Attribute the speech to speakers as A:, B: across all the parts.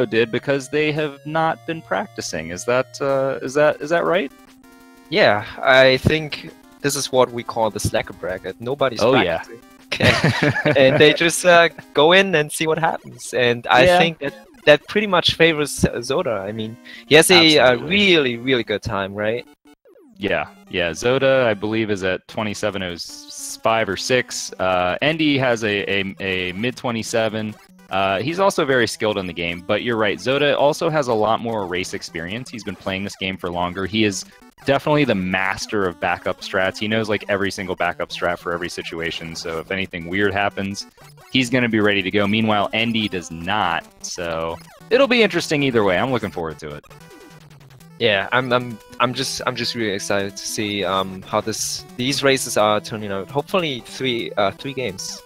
A: did because they have not been practicing. Is that right?
B: Yeah, I think this is what we call the slacker bracket. Nobody's practicing. And they just go in and see what happens. And I think that pretty much favors Zoda. I mean, he has a really, really good time, right?
A: Yeah. Zoda, I believe, is at 27:05 or 6. Endy has a mid 27. He's also very skilled in the game, but you're right. Zoda also has a lot more race experience. He's been playing this game for longer. He is definitely the master of backup strats. He knows like every single backup strat for every situation. So if anything weird happens, he's going to be ready to go. Meanwhile, Endy does not. So it'll be interesting either way. I'm looking forward to it.
B: Yeah, I'm just really excited to see how these races are turning out. Hopefully, three games.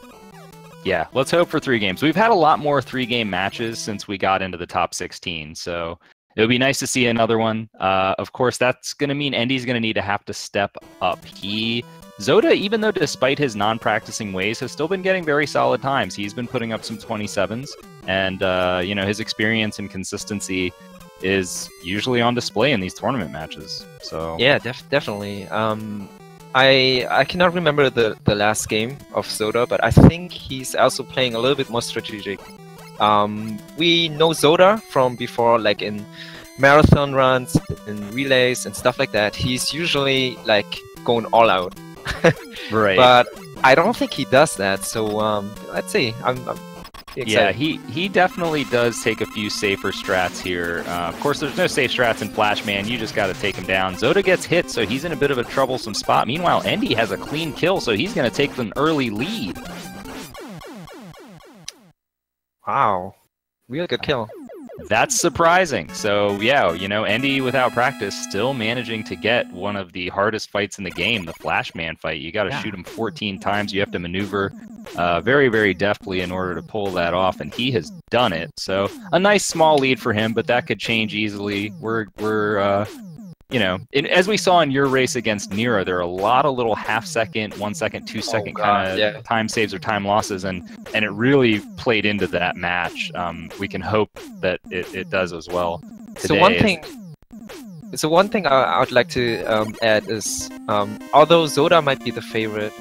A: Yeah, let's hope for 3 games. We've had a lot more 3-game matches since we got into the top 16, so it would be nice to see another one. Of course, that's going to mean Endy's going to have to step up. Zoda, even though despite his non-practicing ways, has still been getting very solid times. He's been putting up some 27s, and his experience and consistency is usually on display in these tournament matches. So
B: yeah, definitely. I cannot remember the last game of Zoda, but I think he's also playing a little bit more strategic. We know Zoda from before, like in marathon runs, in relays and stuff like that. He's usually like going all out.
A: Right.
B: But I don't think he does that. So let's see. I'm
A: yeah, he definitely does take a few safer strats here. Of course, there's no safe strats in Flashman. You just got to take him down. Zoda gets hit, so he's in a bit of a troublesome spot. Meanwhile, Endy has a clean kill, so he's going to take an early lead.
B: Wow. Really good kill.
A: That's surprising. So, yeah, Endy without practice still managing to get one of the hardest fights in the game, the Flashman fight. You got to shoot him 14 times. You have to maneuver very, very deftly in order to pull that off, and he has done it. So, a nice small lead for him, but that could change easily. As we saw in your race against Nira, there are a lot of little half-second, 1 second, 2 second kind of time saves or time losses, and it really played into that match. We can hope that it does as well today.
B: So one thing I would like to add is, although Zoda might be the favorite,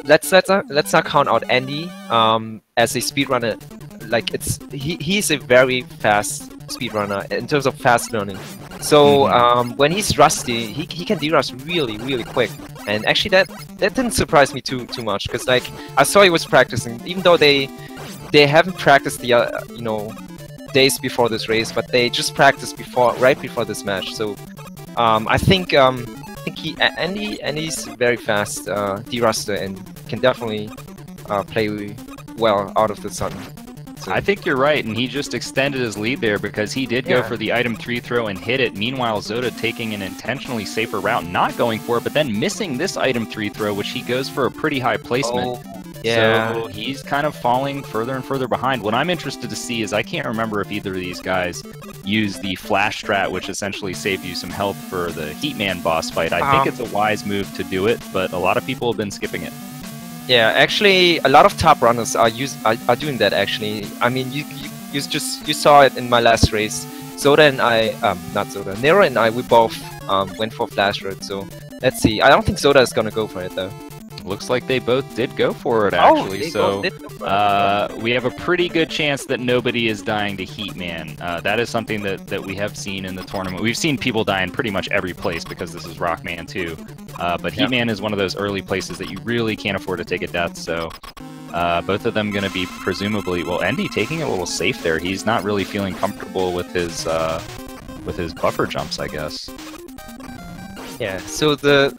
B: let's not count out Endy as a speedrunner. Like he's a very fast speedrunner in terms of fast learning. So when he's rusty, he can derust really, really quick. And actually that didn't surprise me too much, because like I saw he was practicing, even though they haven't practiced the days before this race, but they just practiced right before this match. So I think Endy's very fast deruster and can definitely play well out of the sun. So.
A: I think you're right, and he just extended his lead there because he did go for the item 3 throw and hit it. Meanwhile, Zoda taking an intentionally safer route, not going for it, but then missing this item 3 throw, which he goes for a pretty high placement. So he's kind of falling further and further behind. What I'm interested to see is, I can't remember if either of these guys use the flash strat, which essentially saved you some health for the Heatman boss fight. I think it's a wise move to do it, but a lot of people have been skipping it.
B: Yeah, actually, a lot of top runners are doing that. Actually, I mean, you saw it in my last race. Zoda and I, not Zoda, Nero and I, we both went for flash road. So let's see. I don't think Zoda is gonna go for it though.
A: Looks like they both did go for it, actually. We have a pretty good chance that nobody is dying to Heatman. That is something that we have seen in the tournament. We've seen people die in pretty much every place because this is Rockman too. But Heatman is one of those early places that you really can't afford to take a death. So both of them going to be presumably... Well, Endy taking it a little safe there. He's not really feeling comfortable with his buffer jumps, I guess.
B: Yeah, so the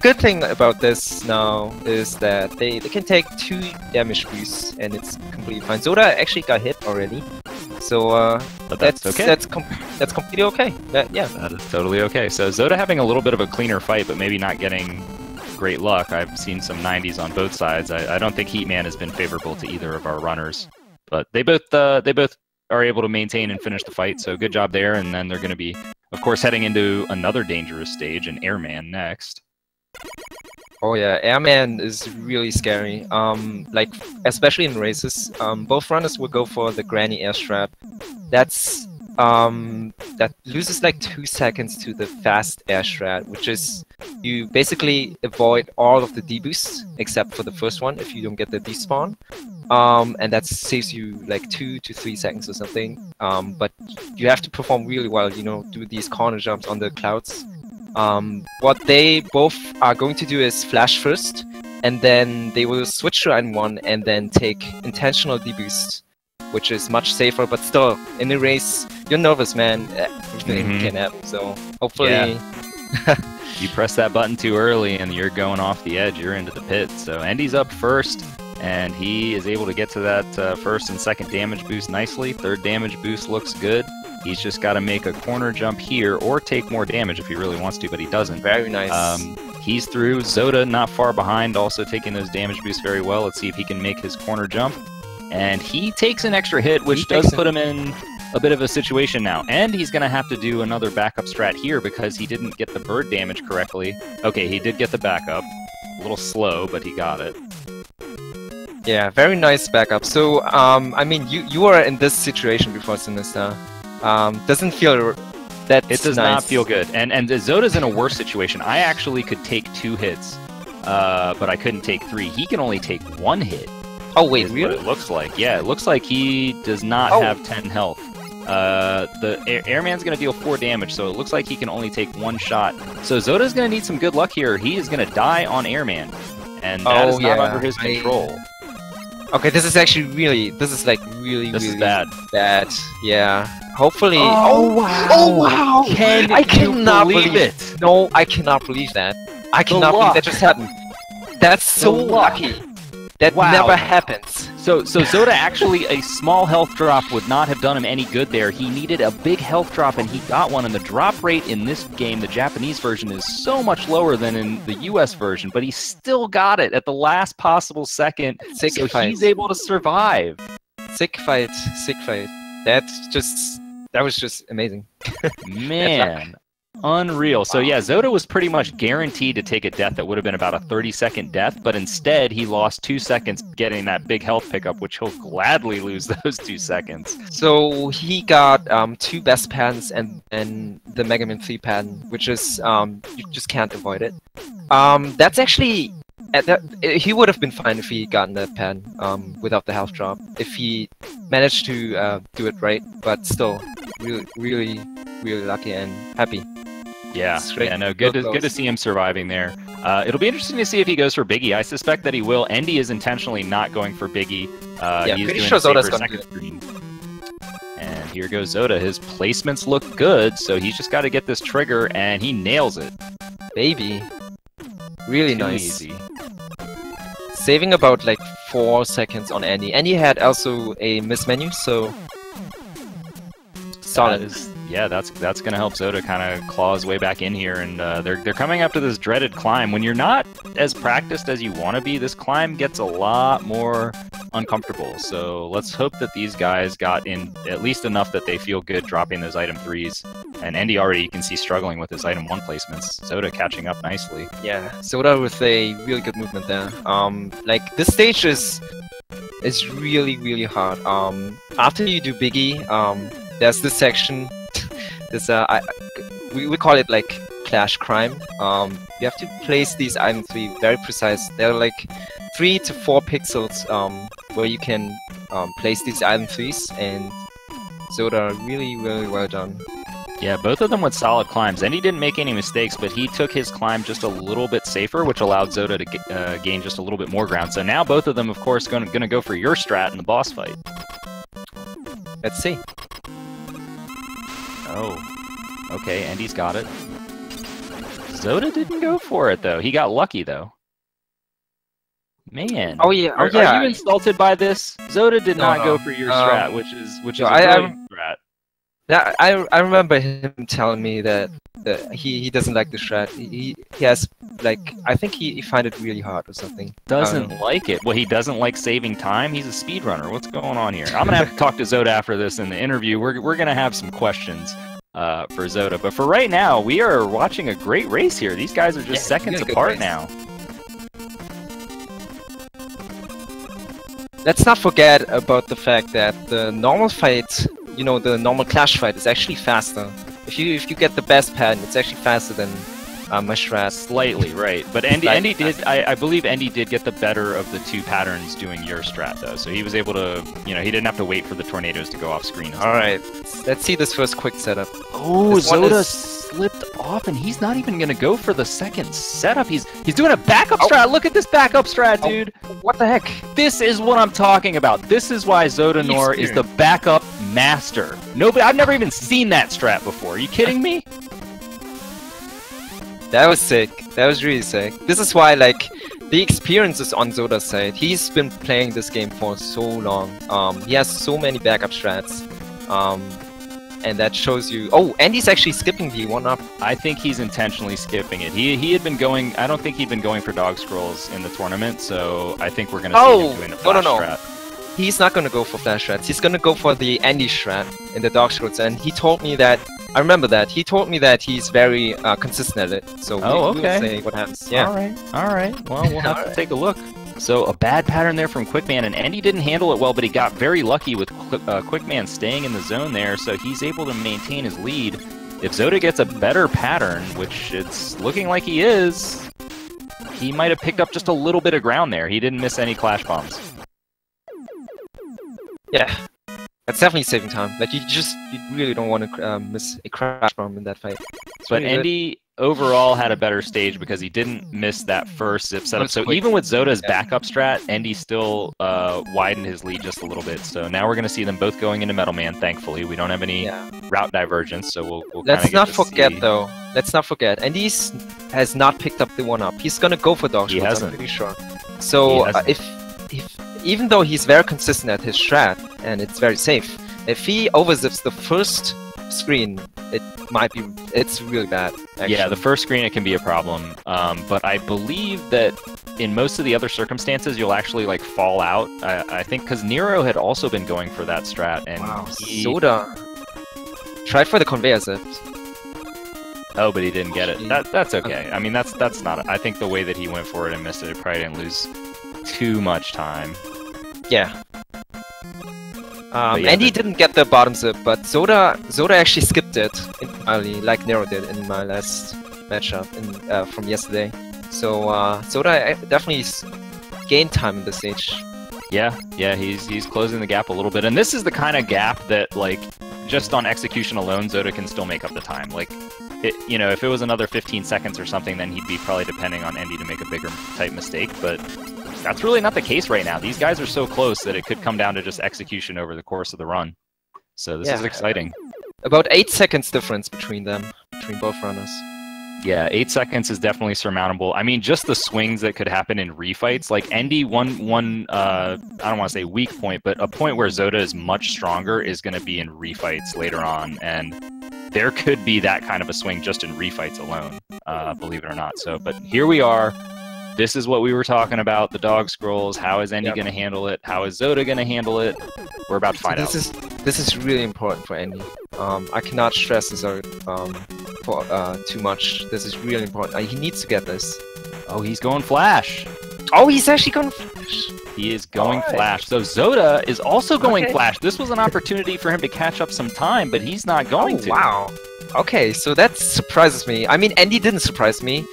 B: good thing about this now is that they can take 2 damage boosts and it's completely fine. Zoda actually got hit already, so
A: but that's okay.
B: That's completely okay. That
A: is totally okay. So Zoda having a little bit of a cleaner fight, but maybe not getting great luck. I've seen some 90s on both sides. I don't think Heatman has been favorable to either of our runners, but they both are able to maintain and finish the fight. So good job there. And then they're going to be, of course, heading into another dangerous stage, an Airman next.
B: Oh yeah, Airman is really scary. Like especially in races, both runners will go for the granny air strat. That loses like 2 seconds to the fast air strat, which is you basically avoid all of the deboosts except for the first one if you don't get the despawn. And that saves you like 2 to 3 seconds or something. But you have to perform really well, you know, do these corner jumps on the clouds. What they both are going to do is flash first, and then they will switch to item 1 and then take intentional deboost, which is much safer, but still, in a race, you're nervous, man. Everything can happen, so hopefully...
A: Yeah. You press that button too early and you're going off the edge, you're into the pit. So Endy's up first, and he is able to get to that first and second damage boost nicely. Third damage boost looks good. He's just got to make a corner jump here or take more damage if he really wants to, but he doesn't.
B: Very nice.
A: He's through. Zoda not far behind, also taking those damage boosts very well. Let's see if he can make his corner jump. And he takes an extra hit, which does put him in a bit of a situation now. And he's going to have to do another backup strat here because he didn't get the bird damage correctly. Okay, he did get the backup. A little slow, but he got it.
B: Yeah, very nice backup. So, I mean, you were in this situation before, Sinister. Doesn't feel that
A: it does not feel good. And Zoda's in a worse situation. I actually could take 2 hits, but I couldn't take 3. He can only take 1 hit.
B: Oh wait, really?
A: What it looks like. Yeah, it looks like he does not have 10 health. The Airman's going to deal 4 damage, so it looks like he can only take 1 shot. So Zoda's going to need some good luck here. He is going to die on Airman, and that is not under his control.
B: Okay, this is actually really, this is really
A: bad.
B: Bad. Yeah. Hopefully.
A: Oh wow!
B: Oh wow!
A: I cannot believe it.
B: No, I cannot believe that. I cannot believe that just happened. That's so lucky. That never happens.
A: So Zoda actually, a small health drop would not have done him any good there. He needed a big health drop, and he got one. And the drop rate in this game, the Japanese version, is so much lower than in the US version, but he still got it at the last possible second. So he's able to survive.
B: Sick fight. That was just amazing.
A: Man. Unreal. So yeah, Zoda was pretty much guaranteed to take a death that would have been about a 30-second death, but instead he lost 2 seconds getting that big health pickup, which he'll gladly lose those 2 seconds.
B: So he got 2 best patterns and the Mega Man 3 pattern, which is you just can't avoid it. That's actually he would have been fine if he gotten that pattern without the health drop, if he managed to do it right, but still really lucky and happy.
A: Yeah, no, good to see him surviving there. It'll be interesting to see if he goes for Biggie. I suspect that he will. Endy is intentionally not going for Biggie. He's
B: pretty
A: doing
B: sure Zoda's
A: going to do it. And here goes Zoda. His placements look good, so he's just got to get this trigger, and he nails it.
B: Baby. Really
A: Too
B: nice.
A: Easy.
B: Saving about like 4 seconds on Endy. Endy had also a miss menu, so solid.
A: Yeah, that's going to help Zoda kind of claw his way back in here, and they're coming up to this dreaded climb. When you're not as practiced as you want to be, this climb gets a lot more uncomfortable. So let's hope that these guys got in at least enough that they feel good dropping those item 3s. And Endy already, you can see, struggling with his item 1 placements. Zoda catching up nicely.
B: Yeah, Zoda with a really good movement there. Like this stage is really hard. After you do Biggie, there's this section. We call it like Clash Crime. You have to place these item 3 very precise. They're like 3 to 4 pixels where you can place these item 3s, and Zoda really well done.
A: Yeah, both of them with solid climbs. And he didn't make any mistakes, but he took his climb just a little bit safer, which allowed Zoda to gain just a little bit more ground. So now both of them, of course, going to go for your strat in the boss fight.
B: Let's see.
A: Oh, okay, Endy's got it. Zoda didn't go for it, though. He got lucky, though. Man.
B: Oh, yeah.
A: Are you insulted by this? Zoda did not go for your strat, which is a brilliant strat.
B: Yeah, I remember him telling me that he doesn't like the strat. He has, like, I think he find it really hard or something.
A: Doesn't like it. Well, he doesn't like saving time. He's a speedrunner. What's going on here? I'm gonna have to talk to Zoda after this in the interview. We're gonna have some questions for Zoda. But for right now, we are watching a great race here. These guys are just seconds apart now.
B: let's not forget about the fact that the normal fight, you know, the normal clash fight is actually faster. If you get the best pattern, it's actually faster than my strat.
A: Slightly, right. But Endy did, I believe Endy did get the better of the two patterns doing your strat, though. So he was able to, you know, he didn't have to wait for the tornadoes to go off screen.
B: Alright, let's see this first quick setup.
A: Oh, Zoda slipped off, and he's not even going to go for the second setup. He's doing a backup strat. Look at this backup strat, dude.
B: What the heck?
A: This is what I'm talking about. This is why ZodaNOR is the backup master. Nobody, I've never even seen that strat before. Are you kidding me?
B: That was sick. That was really sick. This is why, like, the experience is on Zoda's side. He's been playing this game for so long. He has so many backup strats. And that shows you... Oh, Endy's actually skipping the 1-up.
A: I think he's intentionally skipping it. He had been going... I don't think he'd been going for dog scrolls in the tournament, so I think we're going to see him doing a flash strat.
B: He's not going to go for flash strats. He's going to go for the Endy strat in the dog scrolls. And he told me that... I remember that. He told me that he's very consistent at it. So we'll see what happens. Yeah.
A: Alright. Well, we'll have to take a look. So a bad pattern there from Quickman, and Endy didn't handle it well, but he got very lucky with Quickman staying in the zone there, so he's able to maintain his lead. If Zoda gets a better pattern, which it's looking like he is, he might have picked up just a little bit of ground there. He didn't miss any clash bombs.
B: Yeah. That's definitely saving time. Like, you really don't want to miss a crash bomb in that fight.
A: But really Endy overall had a better stage because he didn't miss that first zip setup. So even with Zoda's backup strat, Endy still widened his lead just a little bit. So now we're going to see them both going into Metal Man, thankfully. We don't have any route divergence, so we'll
B: Let's not forget, though. Let's not forget. Endy has not picked up the 1-up. He's going to go for dog shots, I'm pretty sure. So if even though he's very consistent at his strat, and it's very safe, if he overzips the first screen, it's really bad, actually.
A: Yeah, the first screen, it can be a problem. But I believe that in most of the other circumstances, you'll actually, like, fall out. I think because Nero had also been going for that strat, and
B: Zoda tried for the conveyor zip.
A: Oh, but he didn't get it. That's okay. I mean, that's not... I think the way that he went for it and missed it, it probably didn't lose too much time.
B: Yeah. And he didn't get the bottom zip, but Zoda actually skipped it entirely, like Nero did in my last matchup from yesterday. So Zoda definitely gained time in this stage.
A: Yeah, he's closing the gap a little bit, and this is the kind of gap that, like, just on execution alone, Zoda can still make up the time. Like, you know, if it was another 15 seconds or something, then he'd be probably depending on Endy to make a bigger type mistake, but that's really not the case right now. These guys are so close that it could come down to just execution over the course of the run. So this is exciting.
B: About 8 seconds difference between them, between both runners.
A: Yeah, 8 seconds is definitely surmountable. I mean, just the swings that could happen in refights. Like, Endy, one I don't want to say weak point, but a point where Zoda is much stronger is going to be in refights later on. And there could be that kind of a swing just in refights alone, believe it or not. So, but here we are. This is what we were talking about, the dog scrolls. How is Endy going to handle it? How is Zoda going to handle it? We're about to find out.
B: This is really important for Endy. I cannot stress this too much. This is really important. He needs to get this.
A: Oh, he's going flash.
B: Oh, he's actually going flash.
A: He is going flash. So Zoda is also going flash. This was an opportunity for him to catch up some time, but he's not going to.
B: Wow. Okay, so that surprises me. I mean, Endy didn't surprise me.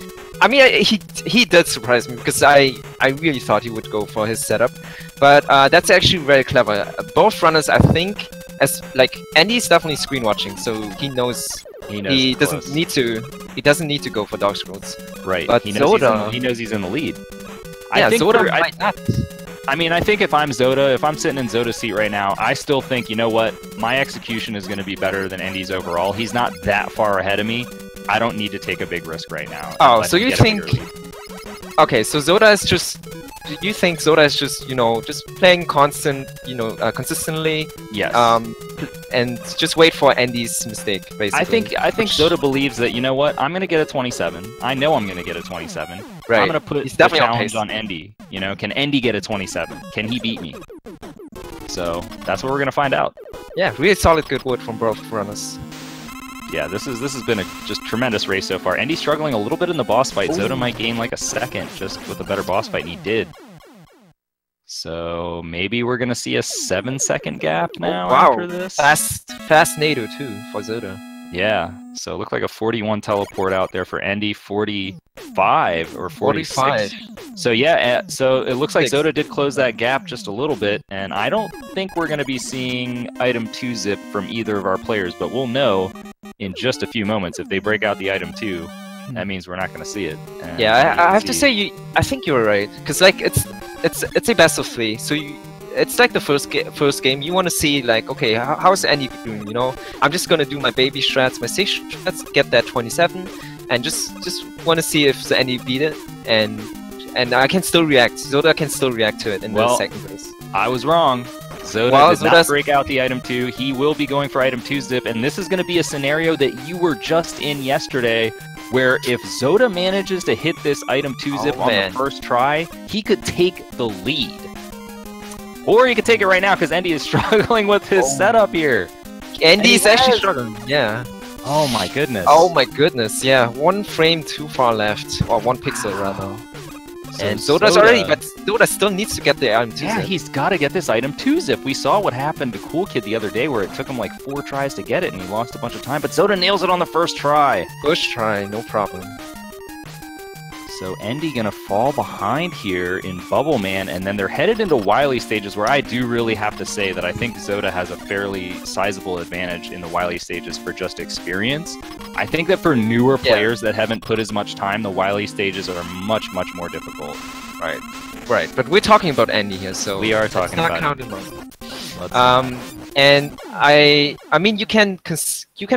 B: I mean, he did surprise me because I really thought he would go for his setup, but that's actually very clever. Both runners, I think, Endy's definitely screen watching, so he knows he doesn't need to go for dog scrolls.
A: Right.
B: But
A: he knows
B: Zoda,
A: he's in the lead.
B: Yeah, Zoda might not.
A: I mean, I think if I'm Zoda, if I'm sitting in Zoda's seat right now, I still think, you know what, my execution is going to be better than Endy's overall. He's not that far ahead of me. I don't need to take a big risk right now.
B: Oh, so you think... Okay, so Zoda is just... You think Zoda is just, just playing constant, consistently?
A: Yes.
B: And just wait for Endy's mistake, basically.
A: I think Zoda believes that, you know what, I'm going to get a 27. I know I'm going to get a 27.
B: Right.
A: I'm going to put the challenge on Endy. You know, can Endy get a 27? Can he beat me? So, that's what we're going to find out.
B: Yeah, really solid good work from both runners.
A: Yeah, this has been a just tremendous race so far. Endy's struggling a little bit in the boss fight. Zoda might gain like a second just with a better boss fight, and he did. So maybe we're gonna see a 7-second gap now
B: Wow,
A: after this.
B: fast NATO too for Zoda.
A: Yeah. So it looked like a 41 teleport out there for Endy, 45 or 46.
B: 45.
A: So yeah, so it looks like
B: 6.
A: Zoda did close that gap just a little bit, and I don't think we're going to be seeing item 2 zip from either of our players, but we'll know in just a few moments. If they break out the item 2, that means we're not going to see it. And
B: Yeah, I have to say, I think you're right, because like it's a best of 3, so it's like the first game. You want to see like, okay, how's Endy doing? You know, I'm just gonna do my baby strats, my 6 strats, get that 27, and just want to see if the Endy beat it, and I can still react. Zoda can still react to it in the second race.
A: I was wrong. Zoda did not break out the item 2. He will be going for item 2 zip, and this is going to be a scenario that you were just in yesterday, where if Zoda manages to hit this item 2 zip on the first try, he could take the lead. Or he could take it right now, because Endy is struggling with his setup here.
B: Endy's actually struggling, yeah.
A: Oh my goodness.
B: Oh my goodness, yeah. 1 frame too far left, or 1 pixel rather.
A: So
B: and Zoda's already, but Zoda still needs to get the item 2 zip.
A: Yeah, he's got to get this item 2 zip. We saw what happened to Cool Kid the other day, where it took him like 4 tries to get it, and he lost a bunch of time. But Zoda nails it on the first try.
B: First try, no problem.
A: So Endy gonna fall behind here in Bubble Man, and then they're headed into Wily stages, where I do really have to say that I think Zoda has a fairly sizable advantage in the Wily stages for just experience. I think that for newer players that haven't put as much time, the Wily stages are much more difficult.
B: Right. But we're talking about Endy here, so
A: we are talking about
B: Endy. And I mean, you can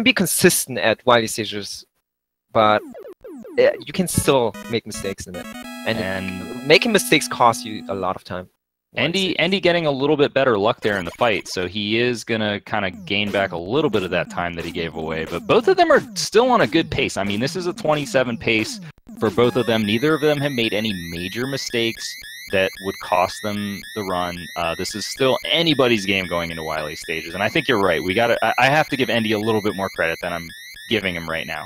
B: be consistent at Wily stages, but you can still make mistakes in it, and making mistakes costs you a lot of time.
A: Endy getting a little bit better luck there in the fight, so he is gonna kind of gain back a little bit of that time that he gave away. But both of them are still on a good pace. I mean, this is a 27 pace for both of them. Neither of them have made any major mistakes that would cost them the run. This is still anybody's game going into Wily stages, and I think you're right. I have to give Endy a little bit more credit than I'm giving him right now.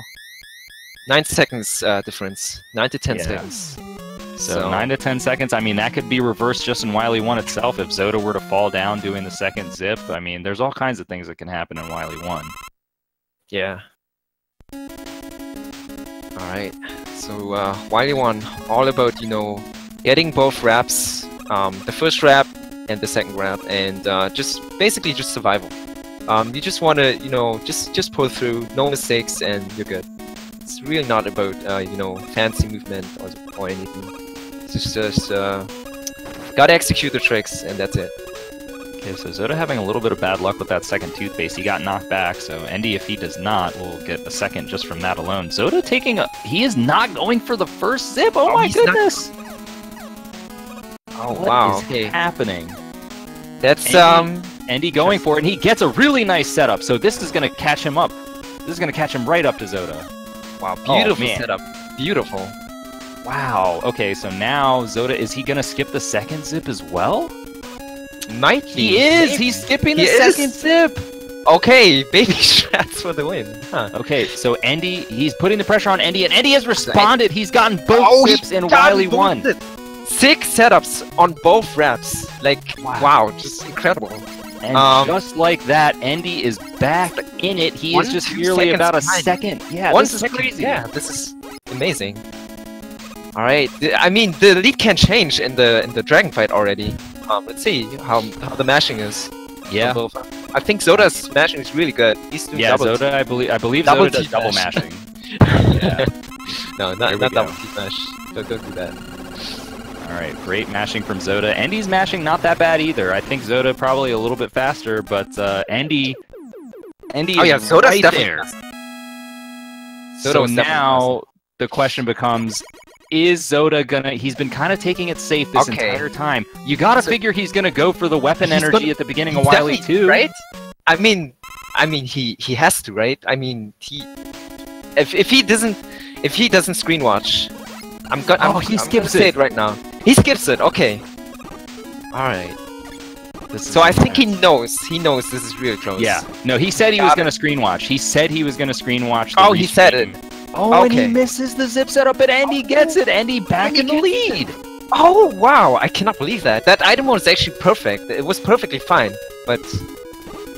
B: 9 seconds difference. 9 to 10 seconds.
A: So 9 to 10 seconds. I mean, that could be reversed just in Wily 1 itself. If Zoda were to fall down doing the second zip, I mean, there's all kinds of things that can happen in Wily 1.
B: Yeah. Alright. So Wily 1, all about, you know, getting both wraps, the first wrap and the second wrap, and just basically just survival. You just want to, you know, just pull through, no mistakes, and you're good. It's really not about you know, fancy movement or anything. It's just gotta execute the tricks, and that's it.
A: Okay, so Zoda having a little bit of bad luck with that second toothpaste. He got knocked back, so Endy, if he does not, will get a second just from that alone. Zoda he is not going for the first zip. Oh my goodness! What is happening?
B: That's
A: Endy going for it, and he gets a really nice setup. So this is gonna catch him up. This is gonna catch him right up to Zoda.
B: Wow, beautiful setup. Beautiful.
A: Wow. Okay, so now Zoda, is he gonna skip the second zip as well?
B: Might be.
A: He is! He's skipping the second zip!
B: Okay, baby strats for the win. Huh.
A: Okay, so Endy, he's putting the pressure on Endy, and Endy has responded! He's gotten both zips in Wily 1!
B: 6 setups on both wraps. Like, wow, just incredible.
A: And just like that, Endy is back in it. He is just merely about a second. Yeah, this is crazy.
B: Yeah, this is amazing. All right, I mean, the lead can change in the dragon fight already. Let's see how the mashing is.
A: Yeah,
B: I think Zoda's mashing is really good. He's doing double
A: Zoda, I believe Zoda does double mashing. Yeah.
B: No, not double T mash. Don't do that.
A: Alright, great mashing from Zoda. Endy's mashing not that bad either. I think Zoda probably a little bit faster, but Endy is
B: Zoda's
A: right
B: definitely
A: there. So now the question becomes, is Zoda gonna... He's been kind of taking it safe this entire time. You gotta figure he's gonna go for the weapon energy at the beginning of Wily 2.
B: Right? I mean he has to, right? I mean if he doesn't screen watch,
A: he skips
B: it right now. He skips it. Okay. All right. So I think he knows. He knows this is really close.
A: Yeah. No, he said he was gonna screen watch. He said he was gonna screen watch.
B: He said it.
A: Oh, and he misses the zip setup, and Endy gets it. Endy back in the lead.
B: Oh wow! I cannot believe that. That item was actually perfect. It was perfectly fine, but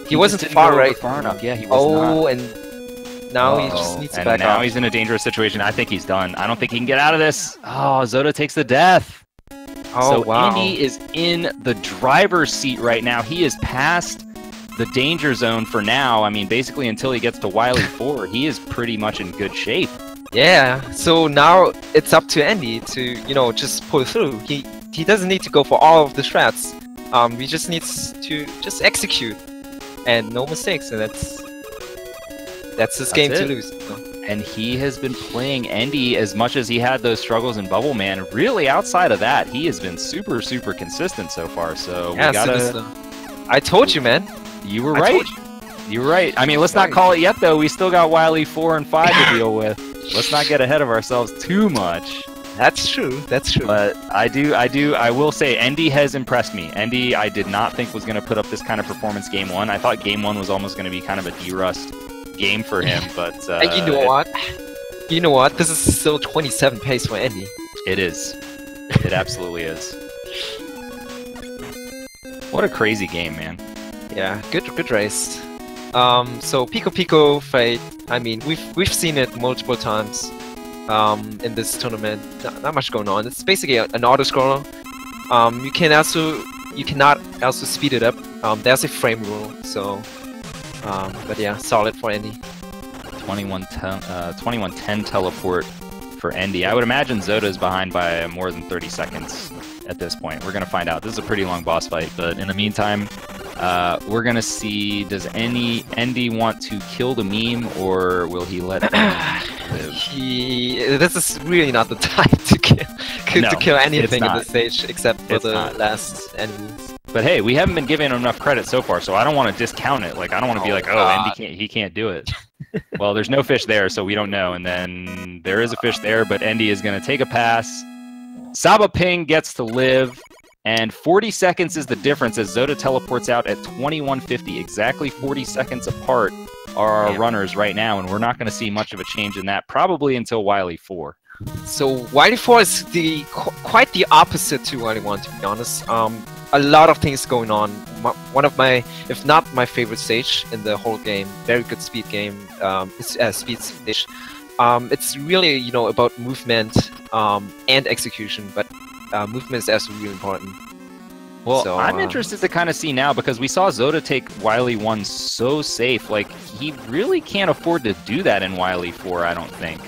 B: he wasn't
A: just didn't
B: far
A: go
B: right.
A: far enough. Yeah, he was not.
B: And now he just needs to
A: and
B: back
A: now
B: off.
A: he's in a dangerous situation. I think he's done. I don't think he can get out of this. Oh, Zoda takes the death.
B: Oh
A: So
B: wow!
A: Andy is in the driver's seat right now. He is past the danger zone for now. I mean, basically until he gets to Wily 4, he is pretty much in good shape.
B: Yeah. So now it's up to Andy to just pull through. He doesn't need to go for all of the strats. He just needs to just execute and no mistakes, and that's his game to lose.
A: And he has been playing Endy as much as he had those struggles in Bubble Man. Really, outside of that, he has been super, super consistent so far. So
B: yeah,
A: we gotta.
B: I told you, man.
A: You were right. You were right. I mean, let's not call it yet, though. We still got Wily 4 and 5 to deal with. Let's not get ahead of ourselves too much.
B: That's true. That's true.
A: But I will say, Endy has impressed me. Endy, I did not think was going to put up this kind of performance game 1. I thought game 1 was almost going to be kind of a D-Rust game for him, but...
B: and you know what? You know what? This is still 27 pace for Endy.
A: It is. It absolutely is. What a crazy game, man.
B: Yeah, good race. So Pico Pico fight. I mean, we've seen it multiple times. In this tournament, not much going on. It's basically an auto scroller. You cannot also speed it up. There's a frame rule, so but yeah, solid for Endy.
A: 2110 teleport for Endy. I would imagine Zoda is behind by more than 30 seconds at this point. We're gonna find out. This is a pretty long boss fight, but in the meantime, we're gonna see, does Endy want to kill the meme, or will he let them live?
B: This is really not the time to kill anything in this stage except for the last enemies.
A: But hey, we haven't been giving him enough credit so far, so I don't want to discount it. Like, I don't want to be like, oh, Endy can't do it. Well, there's no fish there, so we don't know. And then there is a fish there, but Endy is going to take a pass. Saba Ping gets to live, and 40 seconds is the difference as Zoda teleports out at 2150. Exactly 40 seconds apart are our runners right now, and we're not going to see much of a change in that probably until Wily 4.
B: So Wily 4 is quite the opposite to Wily 1, to be honest. A lot of things going on. One of my, if not my favorite stage in the whole game. Very good speed game. It's a speed stage. It's really about movement and execution, but movement is also really important.
A: Well,
B: so,
A: I'm interested to kind of see now, because we saw Zoda take Wily 1 so safe. Like, he really can't afford to do that in Wily 4, I don't think.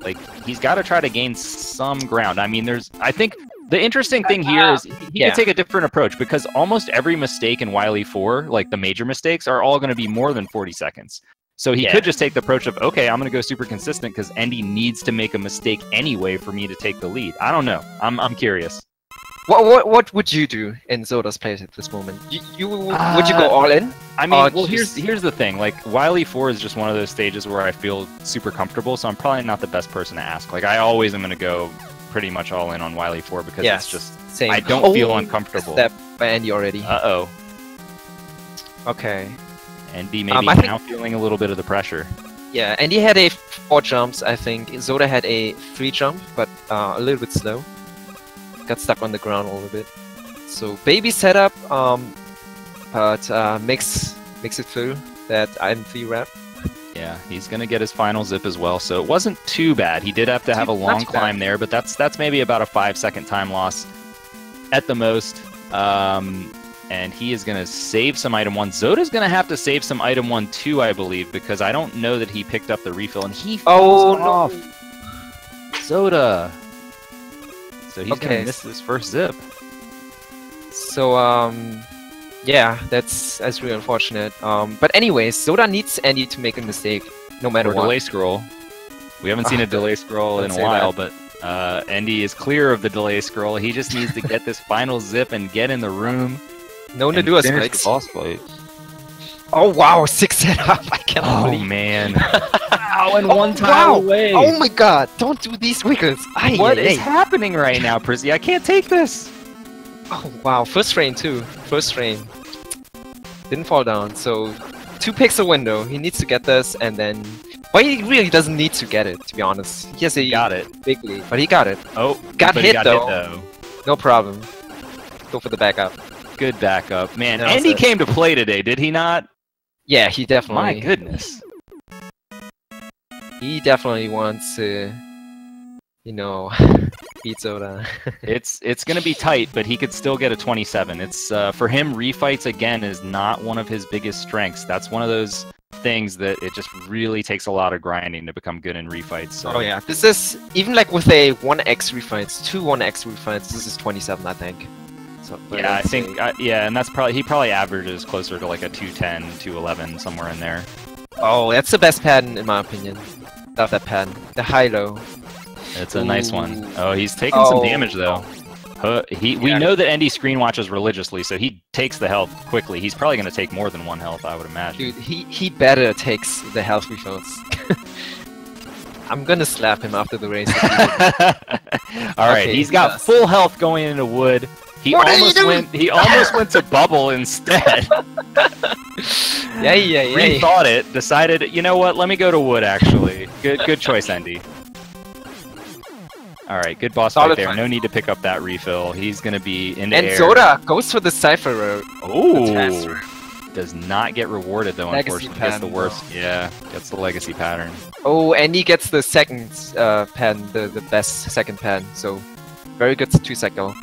A: Like, he's got to try to gain some ground. I mean, I think the interesting thing here is he can take a different approach, because almost every mistake in Wily 4, like the major mistakes, are all going to be more than 40 seconds. So he could just take the approach of, okay, I'm going to go super consistent because Endy needs to make a mistake anyway for me to take the lead. I don't know. I'm curious.
B: What would you do in Zoda's place at this moment? Would you go all in?
A: I mean, well, here's the thing. Like, Wily 4 is just one of those stages where I feel super comfortable, so I'm probably not the best person to ask. Like, I always am going to go pretty much all in on Wily 4 because it's just
B: same.
A: I don't feel uncomfortable.
B: Step by Endy already.
A: Uh-oh.
B: Okay.
A: Endy maybe now feeling a little bit of the pressure.
B: Yeah, Endy had 4 jumps, I think. Zoda had a 3 jump, but a little bit slow. Got stuck on the ground a little bit. So baby setup, but makes it through that item 3 wrap.
A: Yeah, he's gonna get his final zip as well, so it wasn't too bad. He did have to have a long climb there, but that's maybe about a 5-second time loss at the most. And he is gonna save some item 1. Zoda's gonna have to save some item 1 too, I believe, because I don't know that he picked up the refill, and he falls off. Zoda. So he's gonna miss this first zip.
B: So yeah, that's really unfortunate. But anyways, Zoda needs Endy to make a mistake, no matter what.
A: Delay scroll. We haven't seen a delay scroll in a while, but Endy is clear of the delay scroll. He just needs to get this final zip and get in the room.
B: No Nadua spikes.
A: Boss fight.
B: Oh wow, 6 setup! I cannot believe.
A: Oh man! Wow, and one tile away.
B: Oh my god! Don't do these wiggles.
A: What is happening right now, Prizzy? I can't take this.
B: Oh wow! First frame too. First frame. Didn't fall down. So 2 pixel window. He needs to get this, and then. Well, he really doesn't need to get it, to be honest. He has a
A: got it.
B: big lead, but he got it.
A: Oh,
B: got hit though. No problem. Go for the backup.
A: Good backup. Man,
B: No,
A: Endy
B: sir.
A: came to play today, did he not?
B: Yeah, he definitely.
A: My goodness.
B: He definitely wants to, you know, beat Zoda.
A: It's going to be tight, but he could still get a 27. It's for him, refights again is not one of his biggest strengths. That's one of those things that it just really takes a lot of grinding to become good in refights. So.
B: Oh yeah, this is even like with a 1x refights, 1x refights. This is 27, I think. So,
A: yeah, I think yeah, and that's probably he probably averages closer to like a 210, 211, somewhere in there.
B: Oh, that's the best pattern in my opinion. Love that pattern. The high-low.
A: It's a nice one. Oh, he's taking some damage though. We know that Endy screen watches religiously, so he takes the health quickly. He's probably going to take more than 1 health, I would imagine.
B: Dude, he better takes the health refills. I'm gonna slap him after the race.
A: Alright,
B: Okay,
A: he's got full health going into wood. He almost went to bubble instead.
B: Yeah.
A: Rethought it, decided, you know what, let me go to wood actually. Good choice, Endy. Alright, good boss fight there. No need to pick up that refill. He's gonna be in the air.
B: And Zoda goes for the Cypher road.
A: Oh! Does not get rewarded though,
B: Legacy
A: unfortunately. Gets the
B: pattern,
A: worst. Yeah, gets the legacy pattern.
B: Oh, and he gets the second pen, the best second pen. So, very good 2-cycle.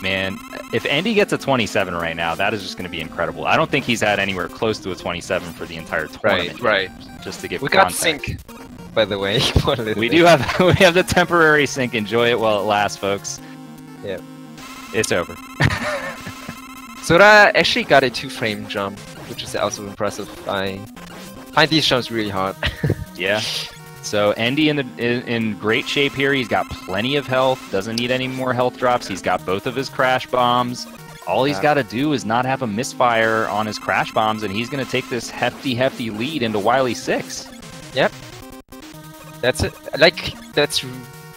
A: Man, if Endy gets a 27 right now, that is just going to be incredible. I don't think he's had anywhere close to a 27 for the entire tournament.
B: Right.
A: Just to give
B: We
A: context.
B: got sync, by the way.
A: We do have we have the temporary sync. Enjoy it while it lasts, folks.
B: Yep.
A: It's over.
B: Zoda actually got a 2-frame jump, which is also impressive. I find these jumps really hard.
A: Yeah. So Endy in great shape here. He's got plenty of health. Doesn't need any more health drops. He's got both of his crash bombs. All he's got to do is not have a misfire on his crash bombs, and he's going to take this hefty lead into Wily 6.
B: Yep. That's it. Like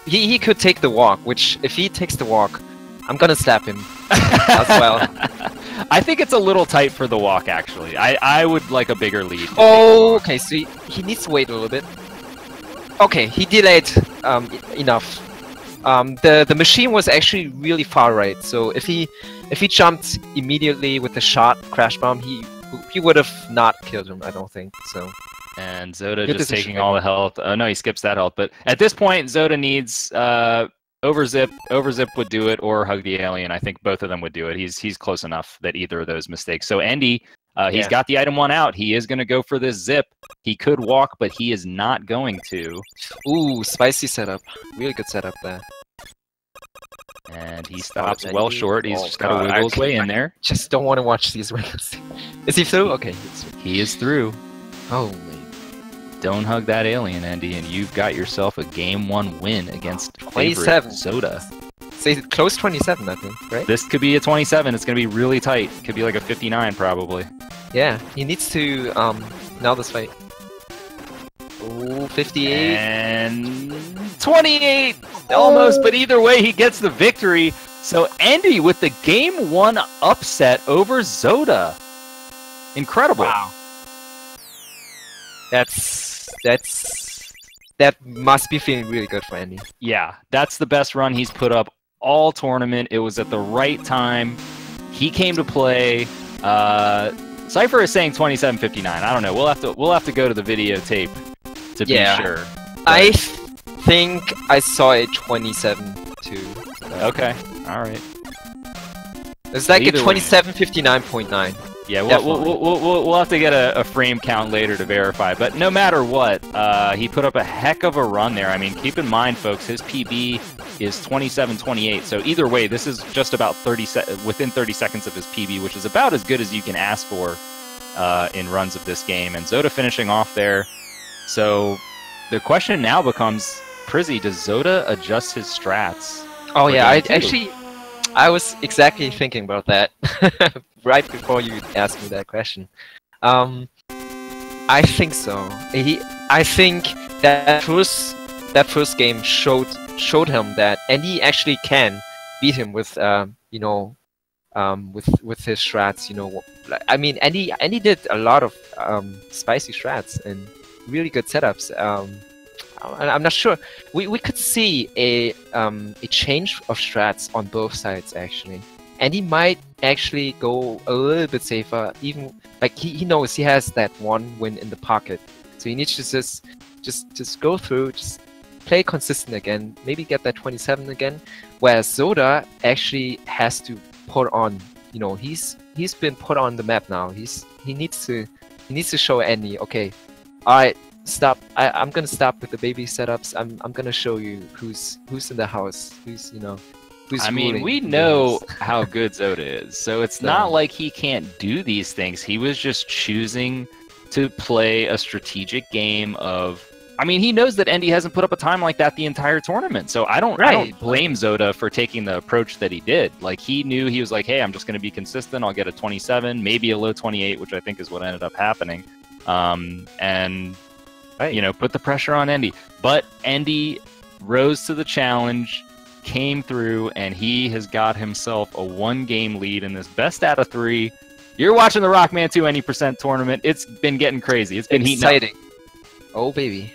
B: he could take the walk. Which if he takes the walk, I'm gonna slap him as well.
A: I think it's a little tight for the walk, actually. I would like a bigger lead.
B: Oh, okay, so he needs to wait a little bit. Okay, he delayed enough. The machine was actually really far right, so if he jumped immediately with the shot crash bomb, he would have not killed him, I don't think. So.
A: And Zoda just taking all the health. Oh no, he skips that health. But at this point, Zoda needs overzip. Overzip would do it, or hug the alien. I think both of them would do it. He's close enough that either of those mistakes. So Endy, he's got the item 1 out. He is going to go for this zip. He could walk, but he is not going to.
B: Ooh, spicy setup. Really good setup there.
A: And he stops well short. He's just got to wiggle his way in there.
B: Just don't want to watch these wiggles. Is he through? Okay.
A: He is through.
B: Oh, man.
A: Don't hug that alien, Endy, and you've got yourself a Game 1 win against
B: 27.
A: Zoda.
B: Say close 27, I think, right?
A: This could be a 27. It's going to be really tight. Could be like a 59, probably.
B: Yeah, he needs to now this fight. Ooh, 58.
A: And 28! Almost, but either way, he gets the victory. So Endy with the Game 1 upset over Zoda. Incredible.
B: Wow. That must be feeling really good for Endy.
A: Yeah, that's the best run he's put up all tournament. It was at the right time. He came to play. Cypher is saying 27:59. I don't know. We'll have to go to the videotape to be sure. But...
B: I think I saw a 27 too. So.
A: Okay. All right.
B: It's like a 27:59.9.
A: Yeah, we'll have to get a frame count later to verify. But no matter what, he put up a heck of a run there. I mean, keep in mind, folks, his PB is 27:28. So either way, this is just about within 30 seconds of his PB, which is about as good as you can ask for in runs of this game. And Zoda finishing off there. So the question now becomes, Prizzy, does Zoda adjust his strats?
B: Oh yeah, I was exactly thinking about that right before you asked me that question. I think so. I think that first game showed him that Endy actually can beat him with with his strats. You know, I mean, Endy did a lot of spicy strats and really good setups. I'm not sure. We could see a change of strats on both sides actually, and he might actually go a little bit safer. Even like he knows he has that one win in the pocket, so he needs to just go through, just play consistent again, maybe get that 27 again. Whereas Zoda actually has to put on, you know, he's been put on the map now. He needs to show Andy, okay, all right, stop. I'm gonna stop with the baby setups. I'm gonna show you who's in the house, who's, you know, who's.
A: I mean, we know how good Zoda is, so it's not like he can't do these things. He was just choosing to play a strategic game of. I mean, he knows that Endy hasn't put up a time like that the entire tournament, so I don't blame Zoda for taking the approach that he did. Like, he knew, he was like, hey, I'm just going to be consistent. I'll get a 27, maybe a low 28, which I think is what ended up happening. And, you know, put the pressure on Endy. But Endy rose to the challenge, came through, and he has got himself a 1-game lead in this best out of 3. You're watching the Rockman 2 any% tournament. It's been getting crazy. It's been heating up.
B: Oh, baby.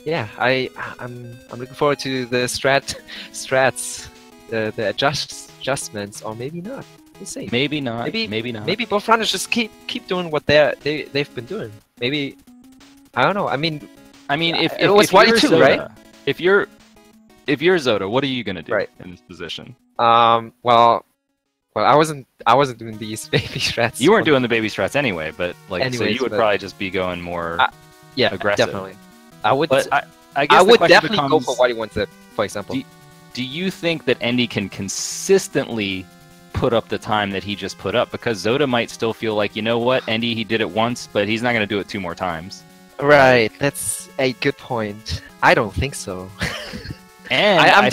B: Yeah, I'm looking forward to the strats, the adjustments, or maybe not. We'll see.
A: Maybe not. Maybe not.
B: Maybe both runners just keep doing what they've been doing. Maybe, I don't know. I mean, if it was Wily too, right?
A: If you're Zoda, what are you gonna do in this position?
B: Well, I wasn't doing these baby strats.
A: You weren't doing the baby strats anyway, but like, so you would probably just be going more.
B: Yeah,
A: aggressive.
B: Definitely. I would.
A: But I guess
B: I would definitely go for what he wanted, for example.
A: Do you think that Endy can consistently put up the time that he just put up? Because Zoda might still feel like, you know what, Endy, he did it once, but he's not going to do it 2 more times.
B: Right. That's a good point. I don't think so.
A: And I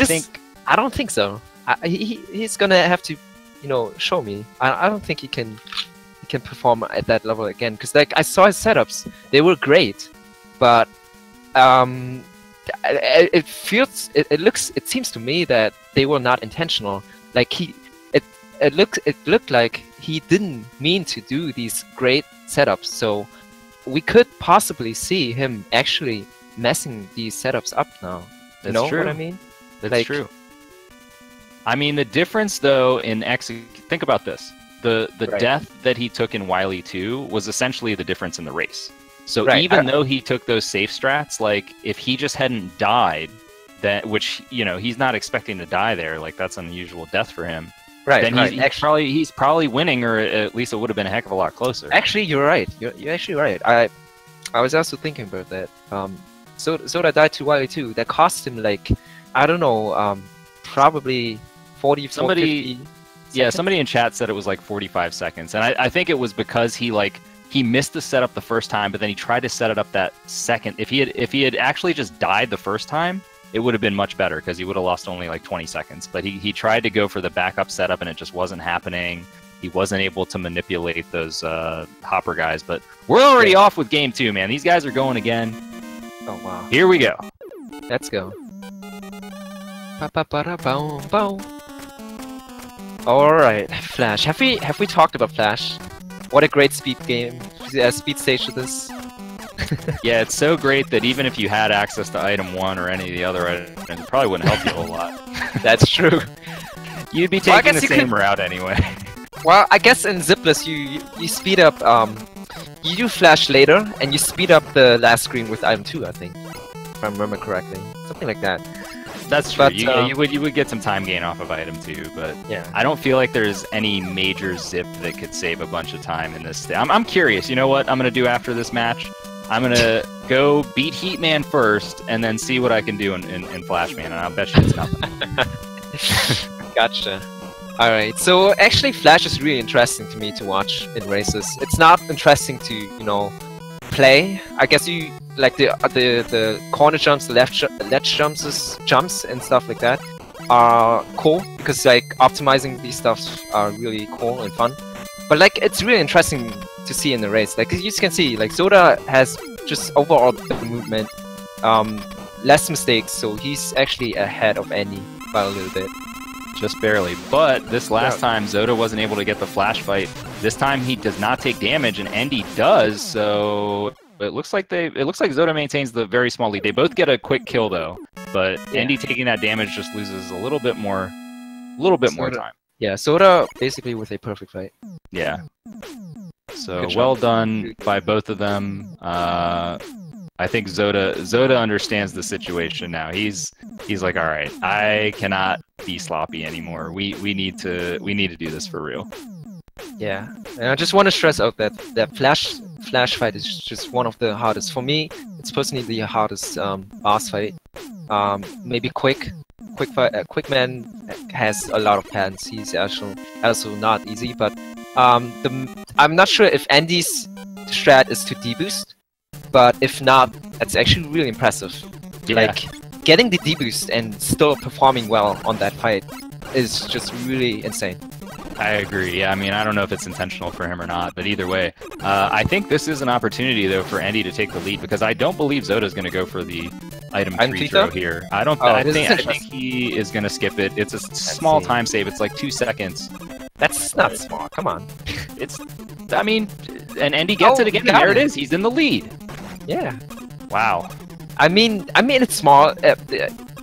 B: don't think so. He's gonna have to, you know, show me. I don't think he can perform at that level again, because like I saw his setups, they were great, but it seems to me that they were not intentional. Like it looked like he didn't mean to do these great setups, so we could possibly see him actually messing these setups up now. You know what I mean?
A: That's true. I mean, the difference though in think about this. The death that he took in Wily 2 was essentially the difference in the race. So even though he took those safe strats, like if he just hadn't died, which, you know, he's not expecting to die there, like that's an unusual death for him. Then he's probably winning, or at least it would have been a heck of a lot closer.
B: Actually, you're right. You're actually right. I was also thinking about that. Zoda died to Wily 2. That cost him like, I don't know, probably 40, 50.
A: Yeah, somebody in chat said it was like 45 seconds, and I think it was because he missed the setup the first time, but then he tried to set it up that second. If he had actually just died the first time, it would have been much better, because he would have lost only like 20 seconds. But he tried to go for the backup setup, and it just wasn't happening. He wasn't able to manipulate those hopper guys. But we're already off with game 2, man. These guys are going again.
B: Oh wow!
A: Here we go.
B: Let's go. Alright, Flash. Have we talked about Flash? What a great speed game, speed stage to this.
A: Yeah, it's so great that even if you had access to item 1 or any of the other items, it probably wouldn't help you a whole lot.
B: That's true.
A: You'd be taking the same route anyway.
B: Well, I guess in Zipless you speed up, you do Flash later, and you speed up the last screen with item 2, I think. If I remember correctly. Something like that.
A: That's true. But, you would get some time gain off of item 2, but
B: yeah.
A: I don't feel like there's any major zip that could save a bunch of time in this. I'm curious. You know what I'm gonna do after this match? I'm gonna go beat Heatman first, and then see what I can do in Flashman, and I'll bet you it's nothing.
B: Gotcha. All right. So actually, Flash is really interesting to me to watch in races. It's not interesting to, you know, play. I guess you like the corner jumps, the ledge jumps and stuff like that are cool, because like optimizing these stuffs are really cool and fun. But like it's really interesting to see in the race. Like you can see, like Zoda has just overall better movement, less mistakes, so he's actually ahead of Endy by a little bit.
A: Just barely. But this last time, Zoda wasn't able to get the flash fight. This time he does not take damage, and Endy does, so It looks like Zoda maintains the very small lead. They both get a quick kill though, but Endy taking that damage just loses a little bit more time.
B: Yeah, Zoda basically with a perfect fight.
A: Yeah. So well done by both of them. I think Zoda understands the situation now. He's like, all right, I cannot be sloppy anymore. We need to do this for real.
B: Yeah, and I just want to stress out that flash fight is just one of the hardest for me. It's personally the hardest boss fight. Maybe Quickman has a lot of patterns. He's also not easy, but I'm not sure if Endy's strat is to deboost, but if not, it's actually really impressive.
A: Yeah.
B: Like getting the deboost and still performing well on that fight is just really insane.
A: I agree. Yeah, I mean, I don't know if it's intentional for him or not, but either way, I think this is an opportunity though for Endy to take the lead because I don't believe Zoda's going to go for the item free throw here. I don't. I think he is going to skip it. It's a small time save. It's like 2 seconds.
B: That's not small. Come on.
A: I mean, and Endy gets it again. And there it is. He's in the lead.
B: Yeah.
A: Wow.
B: I mean, it's small.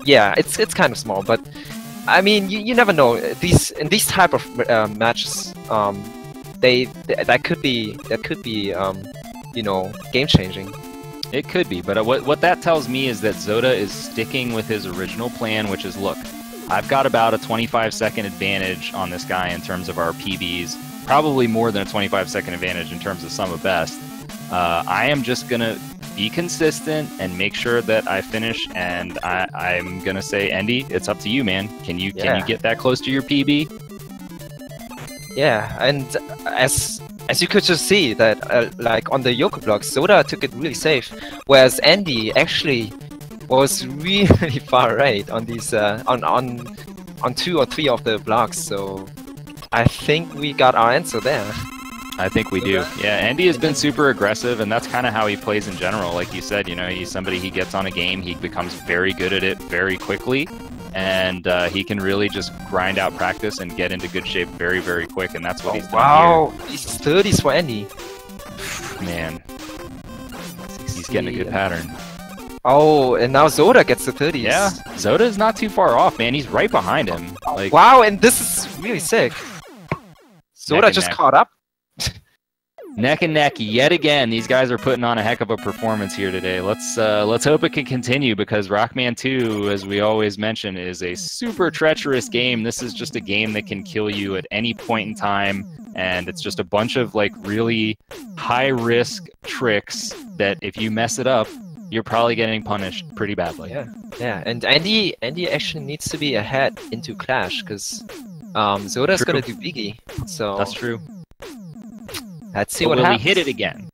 B: Yeah, it's kind of small, but. I mean, you never know. In these type of matches, that could be you know, game changing.
A: It could be, but what that tells me is that Zoda is sticking with his original plan, which is, look, I've got about a 25-second advantage on this guy in terms of our PBs, probably more than a 25-second advantage in terms of sum of best. I am just gonna be consistent and make sure that I finish, and I'm gonna say, Endy, it's up to you, man. Can you get that close to your PB?
B: Yeah, and as you could just see that like on the Yoko blocks, Zoda took it really safe, whereas Endy actually was really far right on these on 2 or 3 of the blocks. So I think we got our answer there.
A: I think we do. Yeah, Endy has been super aggressive, and that's kind of how he plays in general. Like you said, you know, he's somebody, he gets on a game, he becomes very good at it very quickly, and he can really just grind out practice and get into good shape very, very quick, and that's what he's done
B: wow, these 30s for Endy.
A: Man, he's getting a good pattern.
B: Oh, and now Zoda gets the 30s.
A: Yeah, Zoda is not too far off, man. He's right behind him. Like,
B: wow, and this is really sick. Zoda just caught up.
A: Neck and neck yet again. These guys are putting on a heck of a performance here today. Let's hope it can continue, because Rockman 2, as we always mention, is a super treacherous game. This is just a game that can kill you at any point in time, and it's just a bunch of like really high risk tricks that if you mess it up, you're probably getting punished pretty badly.
B: Yeah, and Endy actually needs to be ahead into Clash, because Zoda's gonna do Biggie. So
A: that's true.
B: Let's see what happens.
A: Will he hit it again?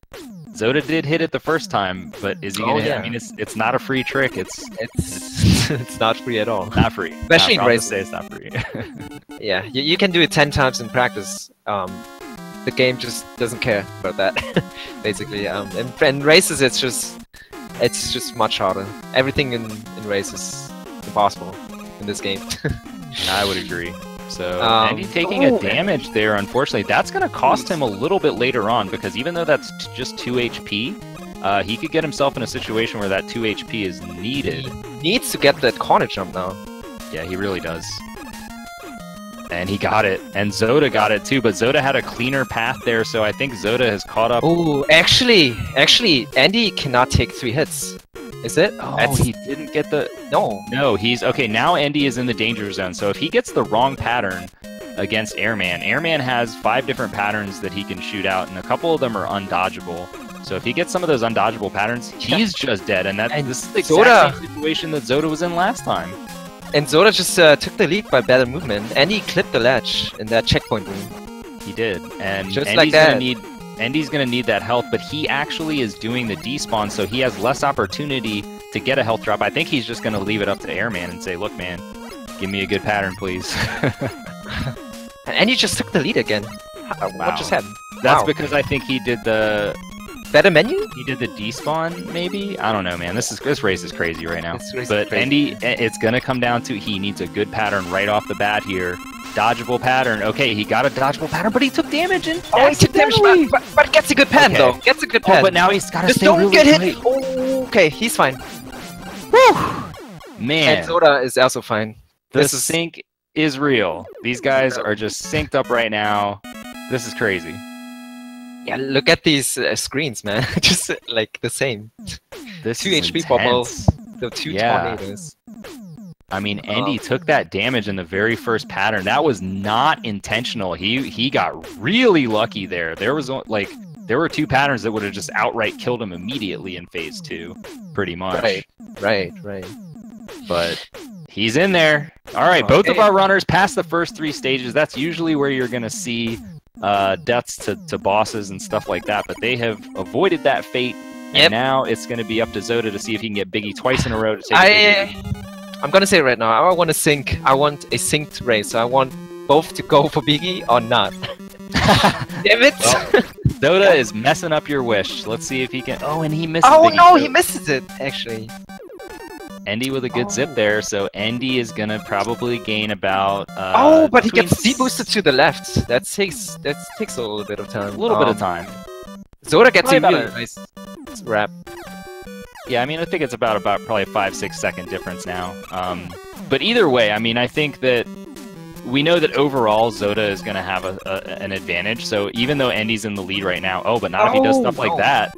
A: Zoda did hit it the first time, but is he gonna hit? I mean, it's not a free trick.
B: It's not free at all.
A: Not free.
B: Especially in races.
A: Say it's not free.
B: Yeah, you can do it 10 times in practice. The game just doesn't care about that, basically. In races, it's just much harder. Everything in races is impossible in this game.
A: I would agree. So, Endy taking a damage there, unfortunately. That's going to cost him a little bit later on, because even though that's just 2 HP, he could get himself in a situation where that 2 HP is needed.
B: He needs to get that corner jump now.
A: Yeah, he really does. And he got it. And Zoda got it too, but Zoda had a cleaner path there, so I think Zoda has caught up.
B: Oh, actually, Endy cannot take 3 hits. Is it?
A: Oh, he didn't get the... No, he's... Okay, now Endy is in the danger zone, so if he gets the wrong pattern against Airman has 5 different patterns that he can shoot out, and a couple of them are undodgeable. So if he gets some of those undodgeable patterns, he's just dead, and this is the exact same situation that Zoda was in last time.
B: And Zoda just took the lead by better movement, and he clipped the ledge in that checkpoint room.
A: He did, and
B: just like that.
A: Endy's going to need that health, but he actually is doing the despawn, so he has less opportunity to get a health drop. I think he's just going to leave it up to Airman and say, look, man, give me a good pattern, please.
B: And Endy just took the lead again.
A: Wow.
B: What just happened?
A: That's because I think he did the
B: Better menu?
A: He did the despawn, maybe? I don't know, man. This race is crazy right now.
B: This race is
A: But
B: crazy.
A: Endy, it's gonna come down to he needs a good pattern right off the bat here. Dodgeable pattern. Okay, he got a dodgeable pattern, but he took damage and
B: Oh, he took damage, but gets a good pen
A: Okay.
B: though. Gets a good pen.
A: Oh, but now he's gotta
B: Just
A: stay
B: don't
A: really
B: get hit.
A: tight.
B: Oh, okay, he's fine.
A: Whew. Man,
B: And Zoda is also fine.
A: the
B: this is-
A: sync is real. These guys are just synced up right now. This is crazy.
B: Yeah, look at these screens, man. Just like the same.
A: This
B: 2
A: is
B: HP
A: intense.
B: bubbles. The 2
A: Yeah.
B: tornadoes.
A: I mean, Endy took that damage in the very first pattern. That was not intentional. He got really lucky there. There were 2 patterns that would have just outright killed him immediately in phase 2, pretty much.
B: Right.
A: But he's in there. All right, both of
B: Okay.
A: our runners passed the first 3 stages. That's usually where you're gonna see deaths to bosses and stuff like that. But they have avoided that fate.
B: Yep.
A: And now it's gonna be up to Zoda to see if he can get Biggie twice in a row to take a Biggie.
B: I'm gonna say right now, I want to sync. I want a synced race. So I want both to go for Biggie or not. Damn it!
A: Well, Zoda is messing up your wish. Let's see if he can. Oh, and he misses.
B: Oh
A: Biggie
B: no,
A: too.
B: he misses it actually.
A: Endy with a good zip there, so Endy is gonna probably gain about.
B: Oh, but he
A: between
B: gets deboosted to the left. That takes a little bit of time.
A: a little bit of time.
B: Zoda gets a
A: Probably
B: really
A: about
B: nice wrap.
A: Yeah, I mean, I think it's about probably a 5-6 second difference now. But either way, I mean, I think that we know that overall Zoda is going to have an advantage. So even though Endy's in the lead right now, but not if he does stuff like
B: no.
A: that.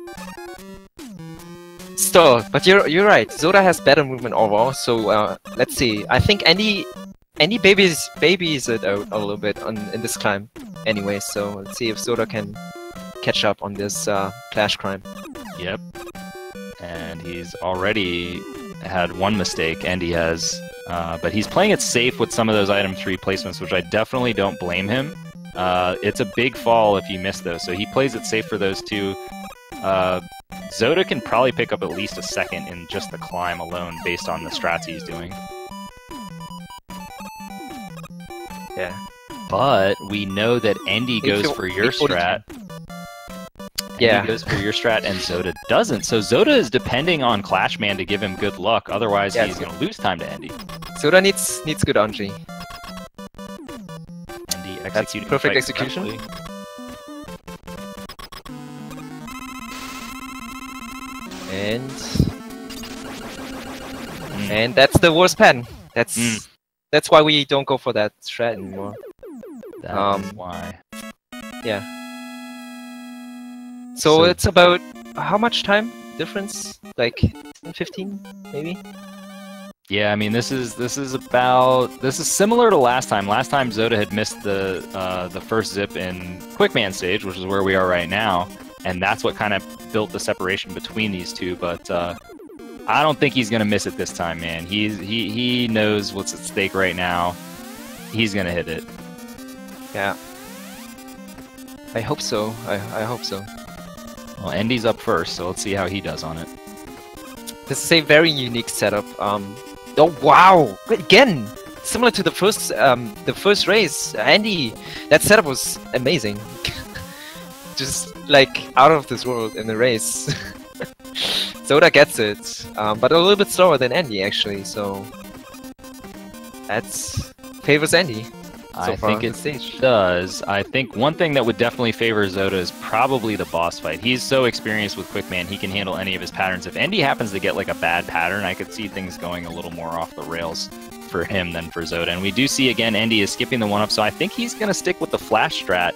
B: Still, but you're right. Zoda has better movement overall. So let's see. I think Endy babies it out a little bit in this climb. Anyway, so let's see if Zoda can catch up on this clash climb.
A: Yep. And he's already had one mistake, Endy has. But he's playing it safe with some of those item 3 placements, which I definitely don't blame him. It's a big fall if you miss those, so he plays it safe for those 2. Zoda can probably pick up at least a second in just the climb alone based on the strats he's doing.
B: Yeah.
A: But we know that Endy goes for your strat.
B: Yeah.
A: Endy goes for your strat and Zoda doesn't. So Zoda is depending on Clashman to give him good luck. Otherwise,
B: Yeah,
A: he's going to lose time to Endy.
B: Zoda needs good Anji.
A: Endy
B: That's
A: executing the
B: perfect
A: fight
B: execution.
A: correctly.
B: And that's the worst pen. That's why we don't go for that strat anymore.
A: That's why.
B: Yeah. So it's about how much time difference? Like 15 maybe?
A: Yeah, I mean this is similar to last time. Last time Zoda had missed the first zip in Quickman stage, which is where we are right now, and that's what kind of built the separation between these 2. But I don't think he's gonna miss it this time, man. He knows what's at stake right now. He's gonna hit it.
B: Yeah. I hope so. I hope so.
A: Well, Endy's up first, so let's see how he does on it.
B: This is a very unique setup. Oh wow! Again, similar to the first race, Endy. That setup was amazing. Just like out of this world in the race. Zoda gets it, but a little bit slower than Endy actually. So that's favors Endy.
A: I think it does. I think one thing that would definitely favor Zoda is probably the boss fight. He's so experienced with Quickman, he can handle any of his patterns. If Endy happens to get like a bad pattern, I could see things going a little more off the rails for him than for Zoda. And we do see again, Endy is skipping the 1-up, so I think he's going to stick with the flash strat.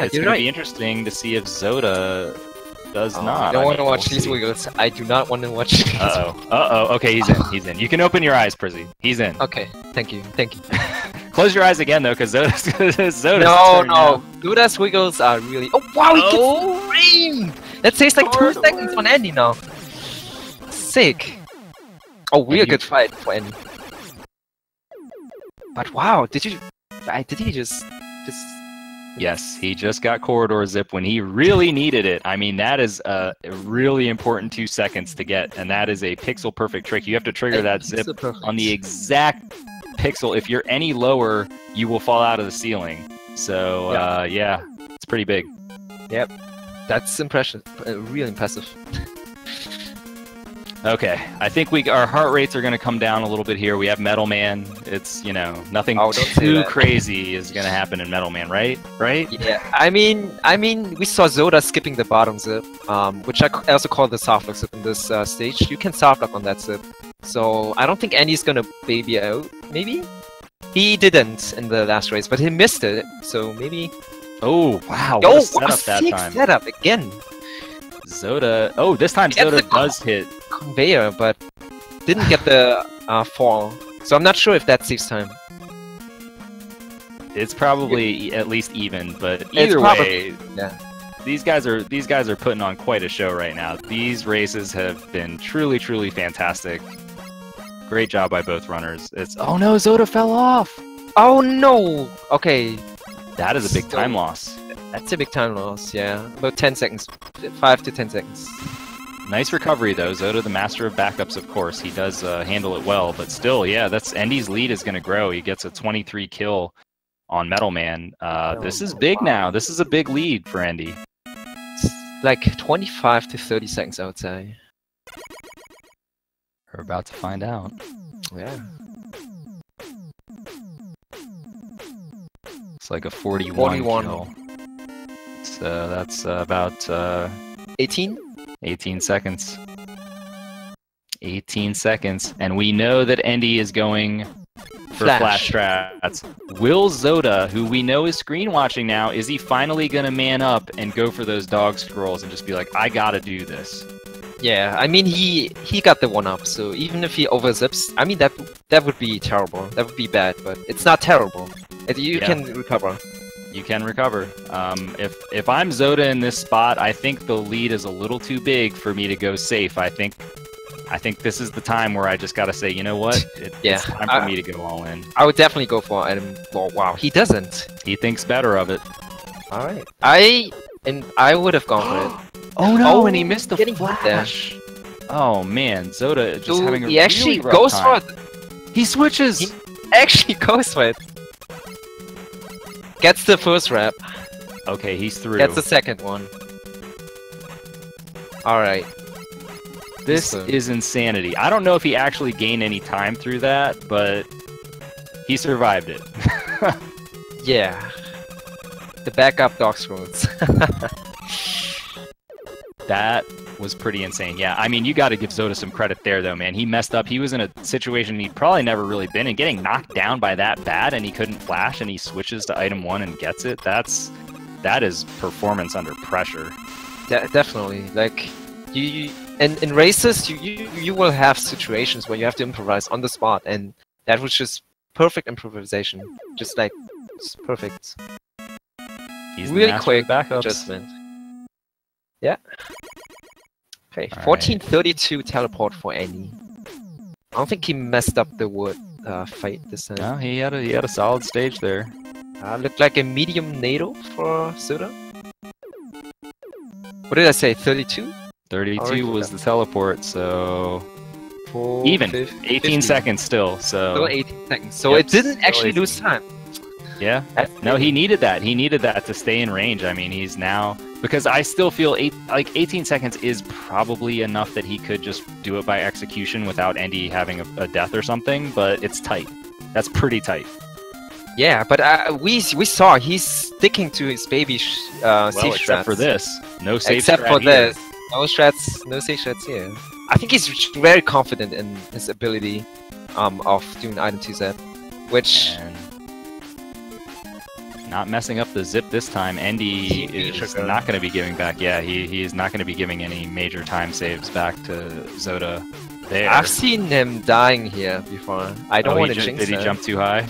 A: It's going to be interesting to see if Zoda does not.
B: I don't want to watch
A: we'll
B: these
A: see.
B: wiggles. I do not want to watch these.
A: Okay, he's in. He's in. You can open your eyes, Prizzy. He's in.
B: Okay, thank you.
A: Close your eyes again, though, because Zoda's
B: No,
A: turn now.
B: Zoda's wiggles are really... Oh, wow, he gets frame! That takes like 2 seconds on Endy now. Sick. Oh, real good fight for Endy. But wow, did he just...
A: Yes, he just got corridor zip when he really needed it. I mean, that is a really important 2 seconds to get, and that is a pixel perfect trick. You have to trigger that zip on the exact pixel. If you're any lower, you will fall out of the ceiling. So, yeah, it's pretty big.
B: Yep. That's impressive. Really impressive.
A: Okay, I think our heart rates are going to come down a little bit here. We have Metal Man. It's, you know, nothing too crazy is going to happen in Metal Man, right? Right?
B: Yeah. I mean, we saw Zoda skipping the bottom zip, which I also call the soft lock zip in this stage. You can soft lock on that zip, so I don't think Andy's gonna baby out. Maybe he didn't in the last race, but he missed it, so maybe.
A: Oh wow! What a setup that time.
B: Setup again.
A: Zoda. Oh, this time Zoda does hit
B: conveyor, but didn't get the fall. So I'm not sure if that saves time.
A: It's probably at least even, but either way,
B: yeah.
A: These guys are putting on quite a show right now. These races have been truly fantastic. Great job by both runners. Oh no, Zoda fell off.
B: Oh no. Okay.
A: That is a big time loss.
B: That's a big time loss, yeah. About 10 seconds. 5 to 10 seconds.
A: Nice recovery, though. Zoda, the master of backups, of course. He does handle it well, but still, yeah, that's Endy's lead is going to grow. He gets a 23 kill on Metal Man. This is big now. This is a big lead for Endy.
B: It's like 25 to 30 seconds, I would say.
A: We're about to find out.
B: Yeah.
A: It's like a 41 kill. So that's about
B: 18?
A: 18 seconds. 18 seconds. And we know that Endy is going for flash strats. Will Zoda, who we know is screen watching now, is he finally going to man up and go for those dog scrolls and just be like, I gotta do this?
B: Yeah, I mean, he got the 1-up, so even if he overzips, I mean, that would be terrible. That would be bad, but it's not terrible. You can recover.
A: You can recover. If I'm Zoda in this spot, I think the lead is a little too big for me to go safe. I think this is the time where I just gotta say, you know what? It's time for me to go all in.
B: I would definitely go for item. Well, wow, he doesn't.
A: He thinks better of it.
B: All right. I would have gone for it.
A: Oh no! And he missed the flash. Oh man, Zoda just having a really
B: actually
A: rough
B: goes
A: time.
B: for it.
A: He switches.
B: He actually goes for it. Gets the first rep.
A: Okay, he's through.
B: Gets the second one. Alright.
A: This is insanity. I don't know if he actually gained any time through that, but he survived it.
B: Yeah. The backup dog scrolls.
A: That was pretty insane. Yeah, I mean, you got to give Zoda some credit there, though, man. He messed up. He was in a situation he'd probably never really been in. Getting knocked down by that bad, and he couldn't flash, and he switches to item 1 and gets it. That is performance under pressure.
B: Definitely. Like, in races, you will have situations where you have to improvise on the spot, and that was just perfect improvisation. Just like, it's perfect.
A: He's
B: really quick
A: backups.
B: adjustment. Yeah. Okay,
A: All
B: 1432 teleport for Andy. I don't think he messed up the wood fight this time.
A: No, he had a solid stage there.
B: Looked like a medium NATO for Zoda. What did I say? 32?
A: 32 was the teleport, so even 18 seconds still. So 18
B: seconds. So it didn't actually lose time.
A: Yeah. No, he needed that. He needed that to stay in range. I mean, he's now, because I still feel 18 seconds is probably enough that he could just do it by execution without Endy having a death or something, but it's tight. That's pretty tight.
B: Yeah, but we saw he's sticking to his baby safe strats.
A: Except for this. No safe
B: Except for this. No strats, no safe strats here. I think he's very confident in his ability of doing item 2Z, which...
A: And not messing up the zip this time. Endy is not going to be giving back. Yeah, he is not going to be giving any major time saves back to Zoda there.
B: I've seen him dying here before. I don't want to jinx it.
A: Did he jump too high?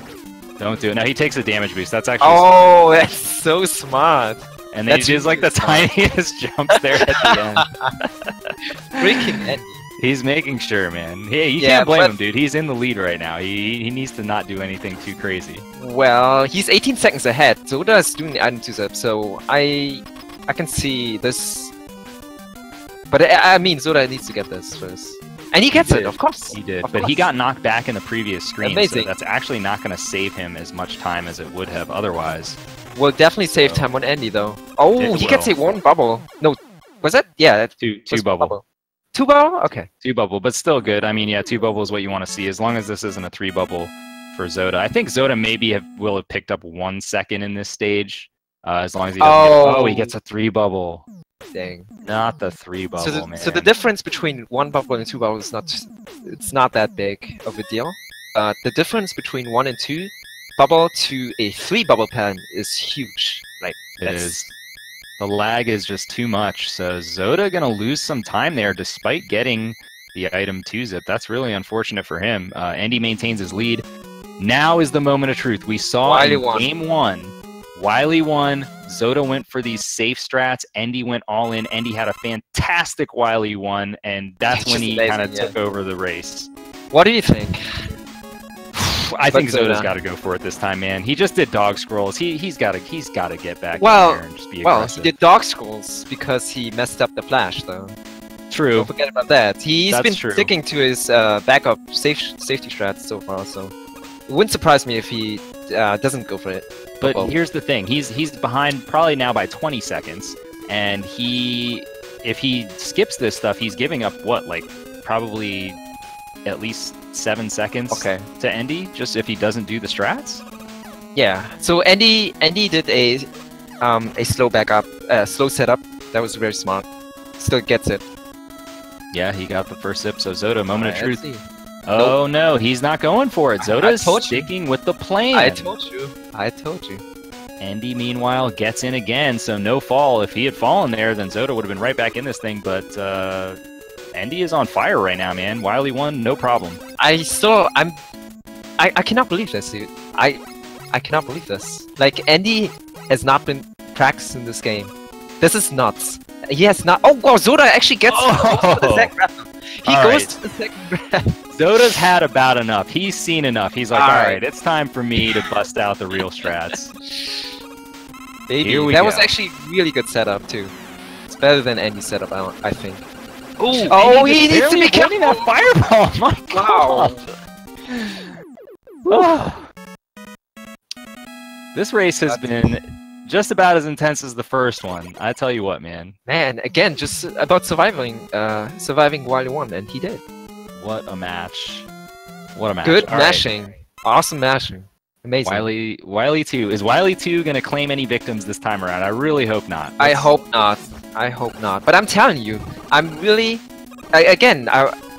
A: Don't do it. No, he takes a damage boost. That's actually
B: smart. That's so smart.
A: And then he does like the tiniest jumps there at the end.
B: Freaking Endy.
A: He's making sure, man. Hey, you can't blame him, dude. He's in the lead right now. He needs to not do anything too crazy.
B: Well, he's 18 seconds ahead. Zoda is doing the item 2-zip, so I can see this. But I mean, Zoda needs to get this first. And he gets it, of course.
A: He did, but he got knocked back in the previous screen.
B: Amazing.
A: So that's actually not going to save him as much time as it would have otherwise.
B: will definitely save time on Endy though. Oh,
A: It
B: he can
A: will.
B: save one bubble. No, was that? Yeah, that
A: Two
B: was
A: bubble.
B: 2 bubble? Okay.
A: 2 bubble, but still good. I mean, yeah, 2 bubble is what you want to see, as long as this isn't a 3 bubble for Zoda. I think Zoda maybe will have picked up 1 second in this stage, as long as he doesn't get... Oh, he gets a 3 bubble.
B: Dang.
A: Not the 3 bubble, man.
B: So the difference between 1 bubble and 2 bubbles is not that big of a deal. The difference between 1 and 2 bubble to a 3 bubble pattern is huge. Like,
A: It is. The lag is just too much, so Zoda gonna lose some time there despite getting the item 2 zip. That's really unfortunate for him. Endy maintains his lead. Now is the moment of truth. We saw in game 1, Wily won, Zoda went for these safe strats, Endy went all in, Endy had a fantastic Wily 1, and that's when he kind of took over the race.
B: What do you think?
A: I think Zoda's got to go for it this time, man. He just did dog scrolls. He's got to get back in there and just be aggressive.
B: He did dog scrolls because he messed up the flash, though.
A: True.
B: Don't forget about that. He's been sticking to his backup safety strats so far, so it wouldn't surprise me if he doesn't go for it.
A: But here's the thing: he's behind probably now by 20 seconds, and if he skips this stuff, he's giving up what, like probably at least 7 seconds to Endy, just if he doesn't do the strats.
B: Yeah. So Endy did a slow backup, slow setup. That was very smart. Still gets it.
A: Yeah, he got the first sip. So Zoda, moment of truth. Oh no, he's not going for it. Zoda's sticking with the plan.
B: I told you.
A: Endy, meanwhile, gets in again, so no fall. If he had fallen there, then Zoda would have been right back in this thing, but Endy is on fire right now, man. Wily won, no problem.
B: I cannot believe this, dude. I cannot believe this. Like, Endy has not been practicing this game. This is nuts. He has not. Oh, wow, Zoda actually gets to the second round. He goes to the second round.
A: Zoda's had about enough. He's seen enough. He's like, alright, it's time for me to bust out the real strats.
B: Baby, that was actually really good setup, too. It's better than Endy's setup, I think.
A: Ooh,
B: oh, he needs to be
A: careful that fireball. My God. Oh. This race has been just about as intense as the first one. I tell you what, man.
B: Man, again, just about surviving Wily 1, and he did.
A: What a match. What a match.
B: Good mashing. Awesome mashing. Amazing.
A: Wily 2. Is Wily 2 going to claim any victims this time around? I really hope not.
B: I hope not. I hope not. But I'm telling you, I'm really...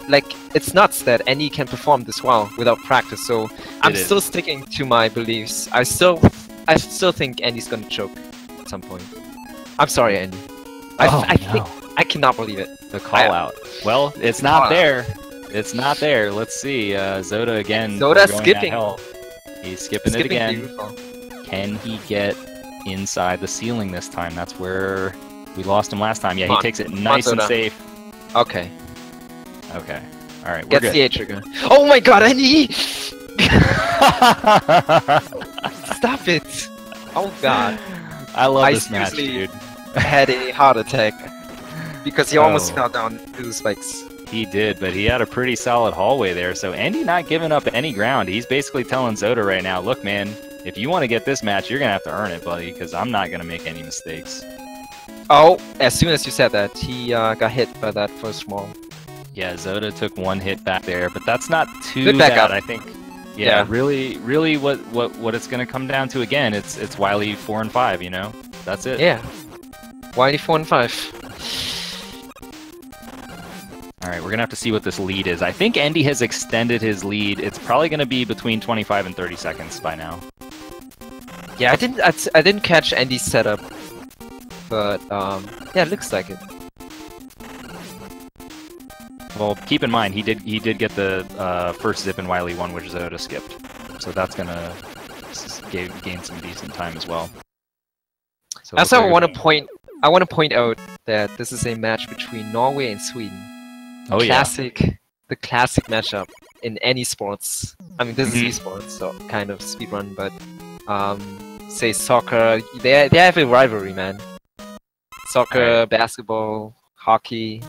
B: like, it's nuts that Endy can perform this well without practice, so I'm still sticking to my beliefs. I still think Endy's gonna choke at some point. I'm sorry, Endy. I cannot believe it.
A: The call out. Well, it's not there. It's not there. Let's see. Zoda again.
B: Zoda's skipping.
A: He's skipping it again. Beautiful. Can he get inside the ceiling this time? That's where we lost him last time. Yeah, he takes it nice and safe.
B: Okay.
A: Okay. All right.
B: Gets the A trigger. Oh my God, Endy! Stop it! Oh God.
A: I love this match, dude.
B: Had a heart attack because he almost fell down to the spikes.
A: He did, but he had a pretty solid hallway there. So Endy not giving up any ground. He's basically telling Zoda right now, look, man, if you want to get this match, you're gonna have to earn it, buddy, because I'm not gonna make any mistakes.
B: Oh, as soon as you said that, he got hit by that first wall.
A: Yeah, Zoda took 1 hit back there, but that's not too bad, I think. Yeah, really, what it's gonna come down to again, it's Wily 4 and 5, you know? That's it.
B: Yeah. Wily 4 and 5.
A: Alright, we're gonna have to see what this lead is. I think Endy has extended his lead. It's probably gonna be between 25 and 30 seconds by now.
B: Yeah, I didn't catch Endy's setup, but yeah, it looks like it.
A: Well, keep in mind he did get the first zip in Wily 1, which Zoda skipped, so that's gonna gain some decent time as well. So
B: also, I want to point out that this is a match between Norway and Sweden.
A: Oh
B: The classic matchup in any sports. I mean, this is esports, so kind of speedrun, but say soccer, they have a rivalry, man. Soccer, basketball, hockey.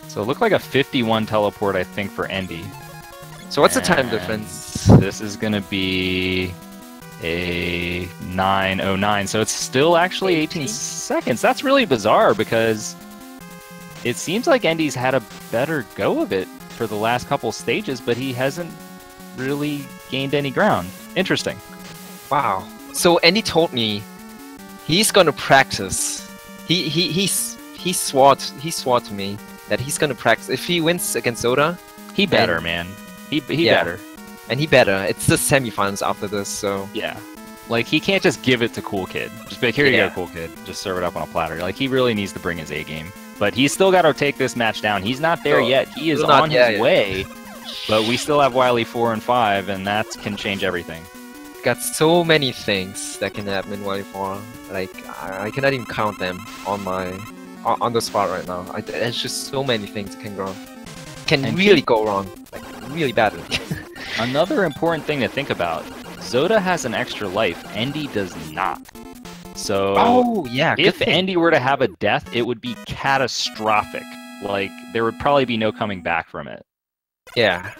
A: So it looked like a 51 teleport, I think, for Endy.
B: So what's the time difference?
A: This is gonna be a 9:09. So it's still actually 18 seconds. That's really bizarre because it seems like Endy's had a better go of it for the last couple stages, but he hasn't really gained any ground. Interesting.
B: Wow. So Endy told me he's gonna practice. He swore to me that he's gonna practice. If he wins against Zoda,
A: he better, man. He better.
B: And he better. It's the semifinals after this, so
A: yeah. Like, he can't just give it to Cool Kid. Just be like, here you go, Cool Kid. Just serve it up on a platter. Like, he really needs to bring his A game. But he's still got to take this match down. He's not there yet. He is on his way. But we still have Wily 4 and 5, and that can change everything.
B: Got so many things that can happen in Wily 4. Like, I cannot even count them on the spot right now. There's just so many things that can go wrong. Can really go wrong. Like, really badly.
A: Another important thing to think about. Zoda has an extra life. Endy does not. So, if Endy were to have a death, it would be catastrophic. Like, there would probably be no coming back from it.
B: Yeah.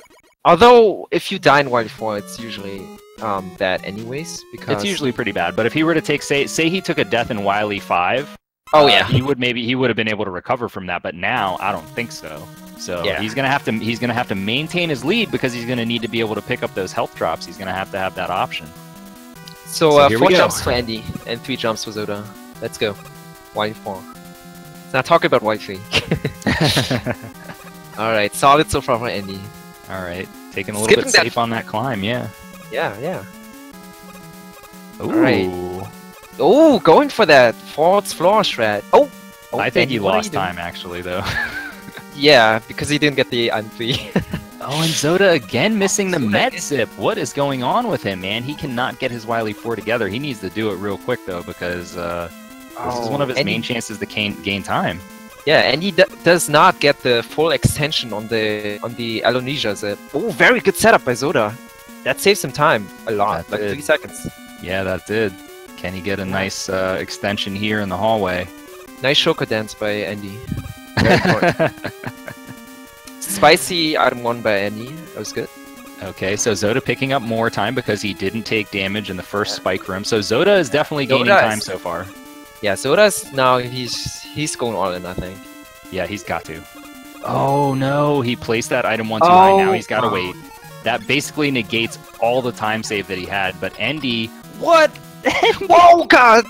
B: Although, if you die in Wily 4, it's usually bad anyways, because...
A: It's usually pretty bad, but if he were to take, say he took a death in Wily 5... he would have been able to recover from that, but now, I don't think so. So he's gonna have to maintain his lead because he's gonna need to be able to pick up those health drops. He's gonna have to have that option.
B: So 4 jumps for Endy and 3 jumps for Zoda. Let's go. Wily 4. Let's not talk about Wily 3. All right, solid so far for Endy.
A: All right, taking a little bit safe on that climb, yeah.
B: Yeah.
A: Ooh.
B: All right. Oh, going for that forward floor strat. Oh,
A: I think he lost time actually, though.
B: Yeah, because he didn't get the RM2.
A: Oh, and Zoda again missing the med zip. What is going on with him, man? He cannot get his Wily 4 together. He needs to do it real quick, though, because this is one of his main chances to gain time.
B: Yeah, and he does not get the full extension on the Alonesia zip. Oh, very good setup by Zoda. That saves him time a lot, like 3 seconds.
A: Yeah, that did. Can he get a nice extension here in the hallway?
B: Nice Shoko dance by Endy. Very important. Spicy item 1 by Endy. That was good.
A: Okay, so Zoda picking up more time because he didn't take damage in the first spike room. So Zoda is definitely gaining time so far.
B: Yeah, Zoda's now he's going all in, I think.
A: Yeah, he's got to. Oh no, he placed that item 1 too high. Now he's got to wait. That basically negates all the time save that he had. But Endy, what?
B: Oh god!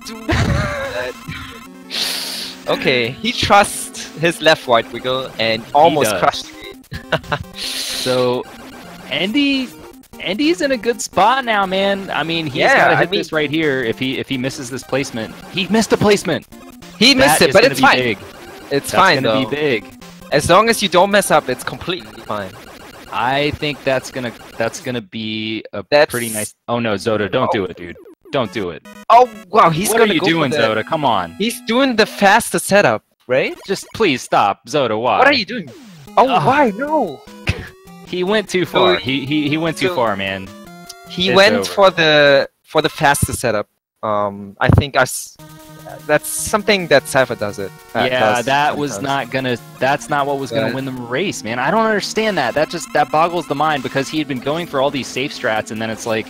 B: Okay, he trusts his left wide wiggle and almost crushed it.
A: So, Endy's in a good spot now, man. I mean, he's got to hit this right here. If he misses this placement, he missed the placement.
B: He missed it, but it's fine.
A: Big.
B: It's fine though.
A: That's gonna be big.
B: As long as you don't mess up, it's completely fine.
A: I think that's gonna be a pretty nice. Oh no, Zoda, don't do it, dude. Don't do it.
B: Oh wow, he's
A: what
B: gonna
A: are you doing, Zoda? Come on.
B: He's doing the fastest setup, right?
A: Just please stop, Zoda. Why?
B: What are you doing? Oh, why? No.
A: He went too far. He went too far, man.
B: He went for the fastest setup. I think that's something that Cypher does it.
A: That's not what was gonna win the race, man. I don't understand that. That boggles the mind because he had been going for all these safe strats, and then it's like,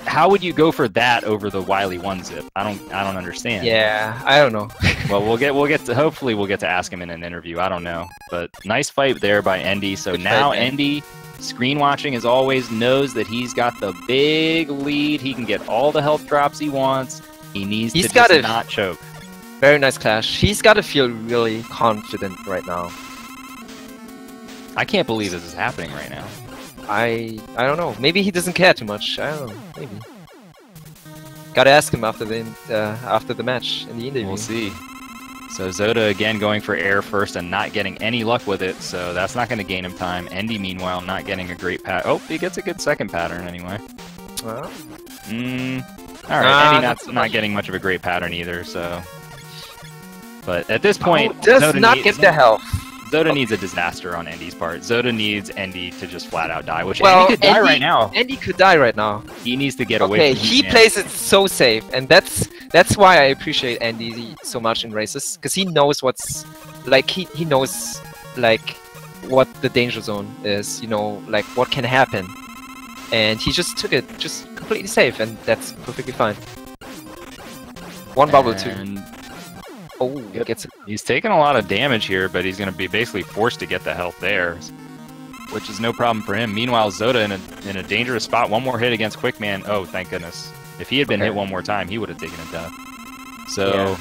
A: how would you go for that over the Wily 1 zip? I don't understand.
B: Yeah, I don't know.
A: Well, hopefully we'll get to ask him in an interview. I don't know, but nice fight there by Endy. So now Endy, screen watching as always, knows that he's got the big lead. He can get all the health drops he wants. He needs to just not choke.
B: Very nice clash. He's got to feel really confident right now.
A: I can't believe this is happening right now.
B: I don't know. Maybe he doesn't care too much. I don't know. Maybe. Gotta ask him after the match in the interview.
A: We'll see. So Zoda again going for air first and not getting any luck with it, so that's not going to gain him time. Endy meanwhile not getting a great pattern. Oh, he gets a good second pattern anyway.
B: Well.
A: Alright, Endy not getting much of a great pattern either, so... But at this point...
B: does not get the health.
A: Zoda needs a disaster on Endy's part. Zoda needs Endy to just flat out die, which Endy could die right now.
B: Endy could die right now.
A: He needs to get away from
B: he plays it so safe, and that's why I appreciate Endy so much in races, because he knows what's like he knows like what the danger zone is, you know, like what can happen. and he just took it just completely safe, and that's perfectly fine. One bubble too. Oh,
A: Yep.
B: gets it.
A: He's taking a lot of damage here, but he's going to be basically forced to get the health there, which is no problem for him. Meanwhile, Zoda in a dangerous spot. One more hit against Quickman. Oh, thank goodness. If he had been hit one more time, he would have taken a death. So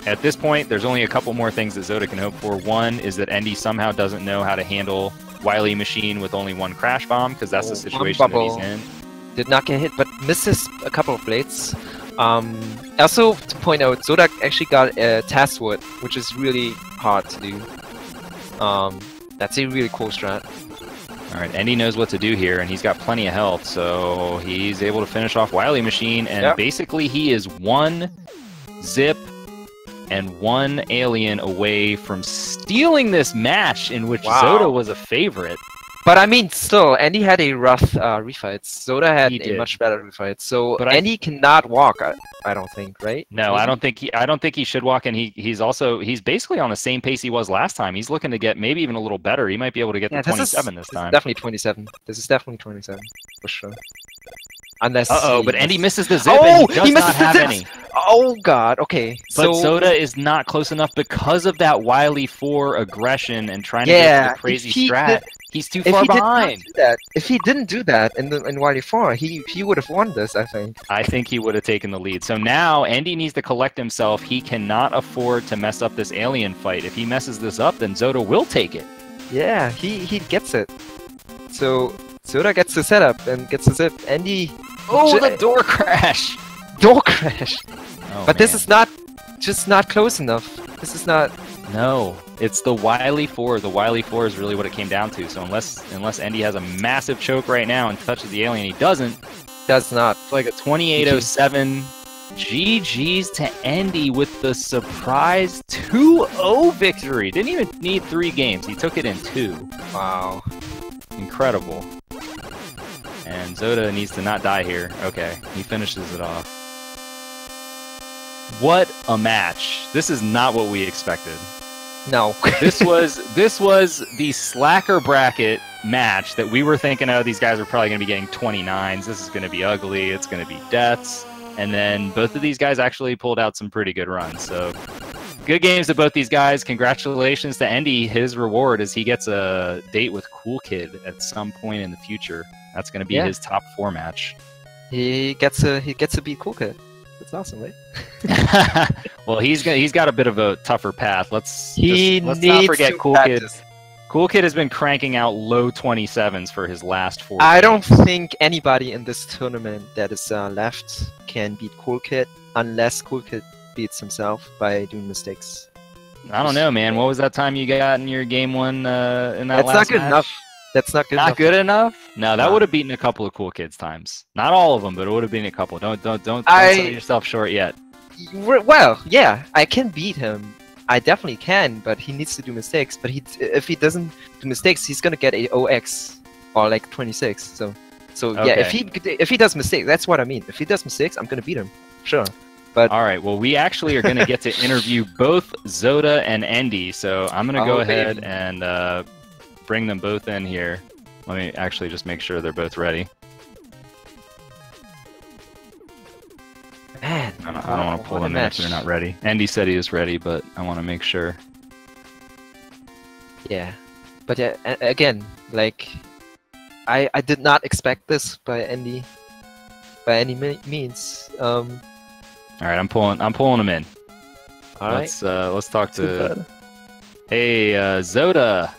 A: at this point, there's only a couple more things that Zoda can hope for. One is that Endy somehow doesn't know how to handle Wily Machine with only one Crash Bomb, because that's the situation that he's in.
B: Did not get hit, but misses a couple of blades. Also, to point out, Zoda actually got a Task Wood, which is really hard to do. That's a really cool strat.
A: Alright, Endy knows what to do here, and he's got plenty of health, so he's able to finish off Wily Machine, and basically he is one zip and one alien away from stealing this match in which Zoda was a favorite.
B: But I mean, still, Endy had a rough refight. Zoda had a much better refight. So Endy cannot walk. I don't think, right?
A: No, I don't think he should walk. And he's basically on the same pace he was last time. He's looking to get maybe even a little better. He might be able to get to 27 this time.
B: This is definitely 27. This is definitely 27 for sure. Unless
A: but Endy misses the zip. And he does not have any.
B: Oh god. Okay.
A: But Zoda is not close enough because of that Wily 4 aggression and trying to get the crazy strat. He's too far behind.
B: If he didn't do that in Wily 4, he would have won this, I think.
A: I think he would have taken the lead. So now Endy needs to collect himself. He cannot afford to mess up this alien fight. If he messes this up, then Zoda will take it.
B: Yeah, he gets it. So Zoda gets the setup and gets the zip. Endy.
A: Oh, the door crash!
B: Door crash!
A: Oh,
B: but this is just not close enough. This is not...
A: No, it's the Wily 4. The Wily 4 is really what it came down to. So unless Endy has a massive choke right now and touches the alien, he doesn't.
B: Does not.
A: It's like a 28-07. GG's to Endy with the surprise 2-0 victory. Didn't even need 3 games. He took it in 2.
B: Wow.
A: Incredible. And Zoda needs to not die here. Okay, he finishes it off. What a match. This is not what we expected.
B: No.
A: This was the slacker bracket match that we were thinking, oh, these guys are probably going to be getting 29s. This is going to be ugly. It's going to be deaths. And then both of these guys actually pulled out some pretty good runs. So good games to both these guys. Congratulations to Endy. His reward is he gets a date with Cool Kid at some point in the future. That's going to be his top 4 match.
B: He gets to beat Cool Kid. That's awesome, right?
A: Well, he's got a bit of a tougher path. Let's not forget Cool Kid. Cool Kid has been cranking out low 27s for his last 4
B: I
A: games.
B: don't think anybody in this tournament that is left can beat Cool Kid unless Cool Kid beats himself by doing mistakes.
A: I don't know, man. What was that time you got in your game 1 in that last match?
B: That's not good enough. That's not good enough.
A: Not good enough? No, that would have beaten a couple of Cool Kids times. Not all of them, but it would have been a couple. Don't sell yourself short yet.
B: Well, yeah, I can beat him. I definitely can, but he needs to do mistakes. But if he doesn't do mistakes, he's gonna get a OX or like 26. So yeah, if he does mistakes, that's what I mean. If he does mistakes, I'm gonna beat him, sure. But
A: all right, well, we actually are gonna get to interview both Zoda and Endy. So I'm gonna go ahead and bring them both in here. Let me actually just make sure they're both ready.
B: Man,
A: I don't want to pull them in if they're not ready. Endy said he is ready, but I want to make sure.
B: Yeah, but yeah, again, like I did not expect this by Endy by any means.
A: All right, I'm pulling them in.
B: All right,
A: let's talk to. Hey, Zoda.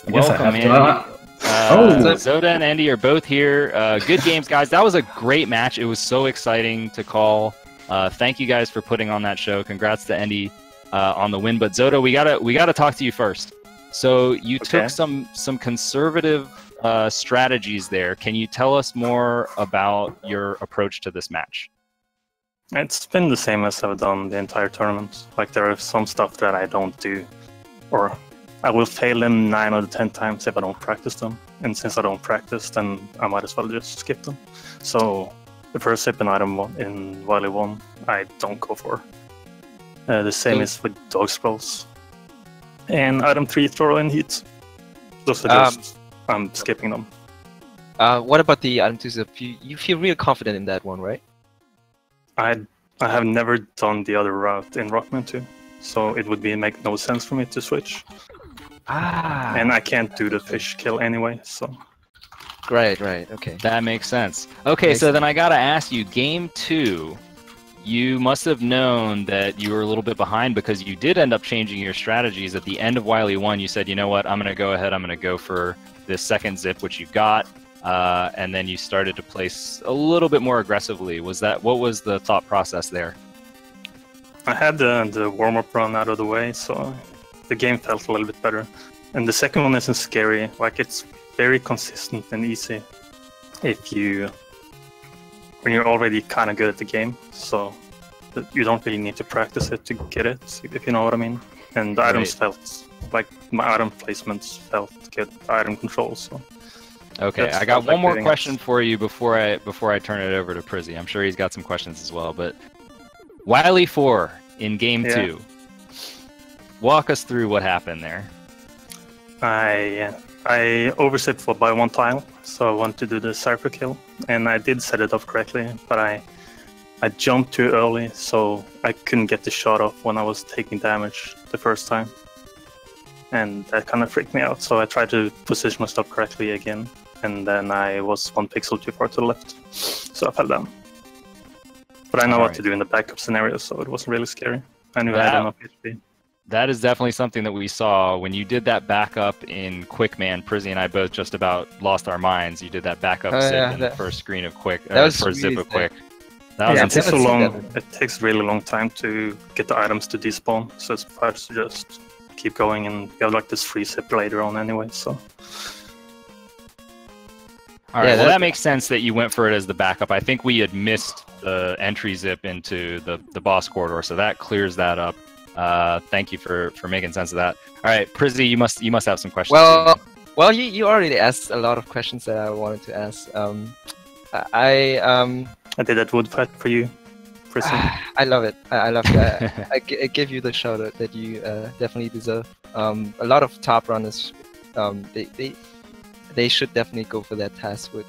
A: Welcome, Andy. Zoda and Endy are both here. Good games, guys. That was a great match. It was so exciting to call. Thank you guys for putting on that show. Congrats to Endy on the win. But Zoda, we gotta talk to you first. So you took some conservative strategies there. Can you tell us more about your approach to this match?
C: It's been the same as I've done the entire tournament. Like, there is some stuff that I don't do, or I will fail them 9 out of 10 times if I don't practice them. And since I don't practice, then I might as well just skip them. So the first zip in item 1 in Wily 1, I don't go for. The same is with dog spells. And item 3, throw in heat. Those are just, I'm skipping them.
B: What about the RM2 zip? You feel real confident in that one, right?
C: I have never done the other route in Rockman 2, so it would make no sense for me to switch.
B: Ah.
C: And I can't do the fish kill anyway, so.
B: Right, okay.
A: That makes sense. Okay, so then I gotta ask you, game 2, you must have known that you were a little bit behind because you did end up changing your strategies. At the end of Wily 1, you said, you know what, I'm gonna go ahead, I'm gonna go for this second zip, which you got. And then you started to place a little bit more aggressively. What was the thought process there?
C: I had the warm-up run out of the way, so the game felt a little bit better. And the second one isn't scary. Like, it's very consistent and easy when you're already kind of good at the game. So you don't really need to practice it to get it, if you know what I mean. And the items felt like my item placements felt good. Item control, so.
A: Okay, I got one more question for you before I turn it over to Prizzy. I'm sure he's got some questions as well. But Wily 4 in game 2, walk us through what happened there.
C: I oversipped by 1 tile, so I wanted to do the cipher kill, and I did set it up correctly, but I jumped too early, so I couldn't get the shot off when I was taking damage the first time, and that kind of freaked me out. So I tried to position myself correctly again. And then I was 1 pixel too far to the left, so I fell down. But I know what to do in the backup scenario, so it wasn't really scary. I knew I had enough HP.
A: That is definitely something that we saw when you did that backup in Quickman. Prizzy and I both just about lost our minds. You did that backup zip in the first screen of Quick, first zip of Quick.
C: It takes so long. It takes a really long time to get the items to despawn, so it's best to just keep going, and you have like this free zip later on anyway. So.
A: All right, well, that makes sense that you went for it as the backup. I think we had missed the entry zip into the boss corridor, so that clears that up. Thank you for making sense of that. All right, Prizzy, you must have some questions.
B: Well, you already asked a lot of questions that I wanted to ask. I
C: did that wood fight for you, Prizzy.
B: I love it. I love it. I give you the shout out that you definitely deserve. A lot of top runners, they should definitely go for that task with.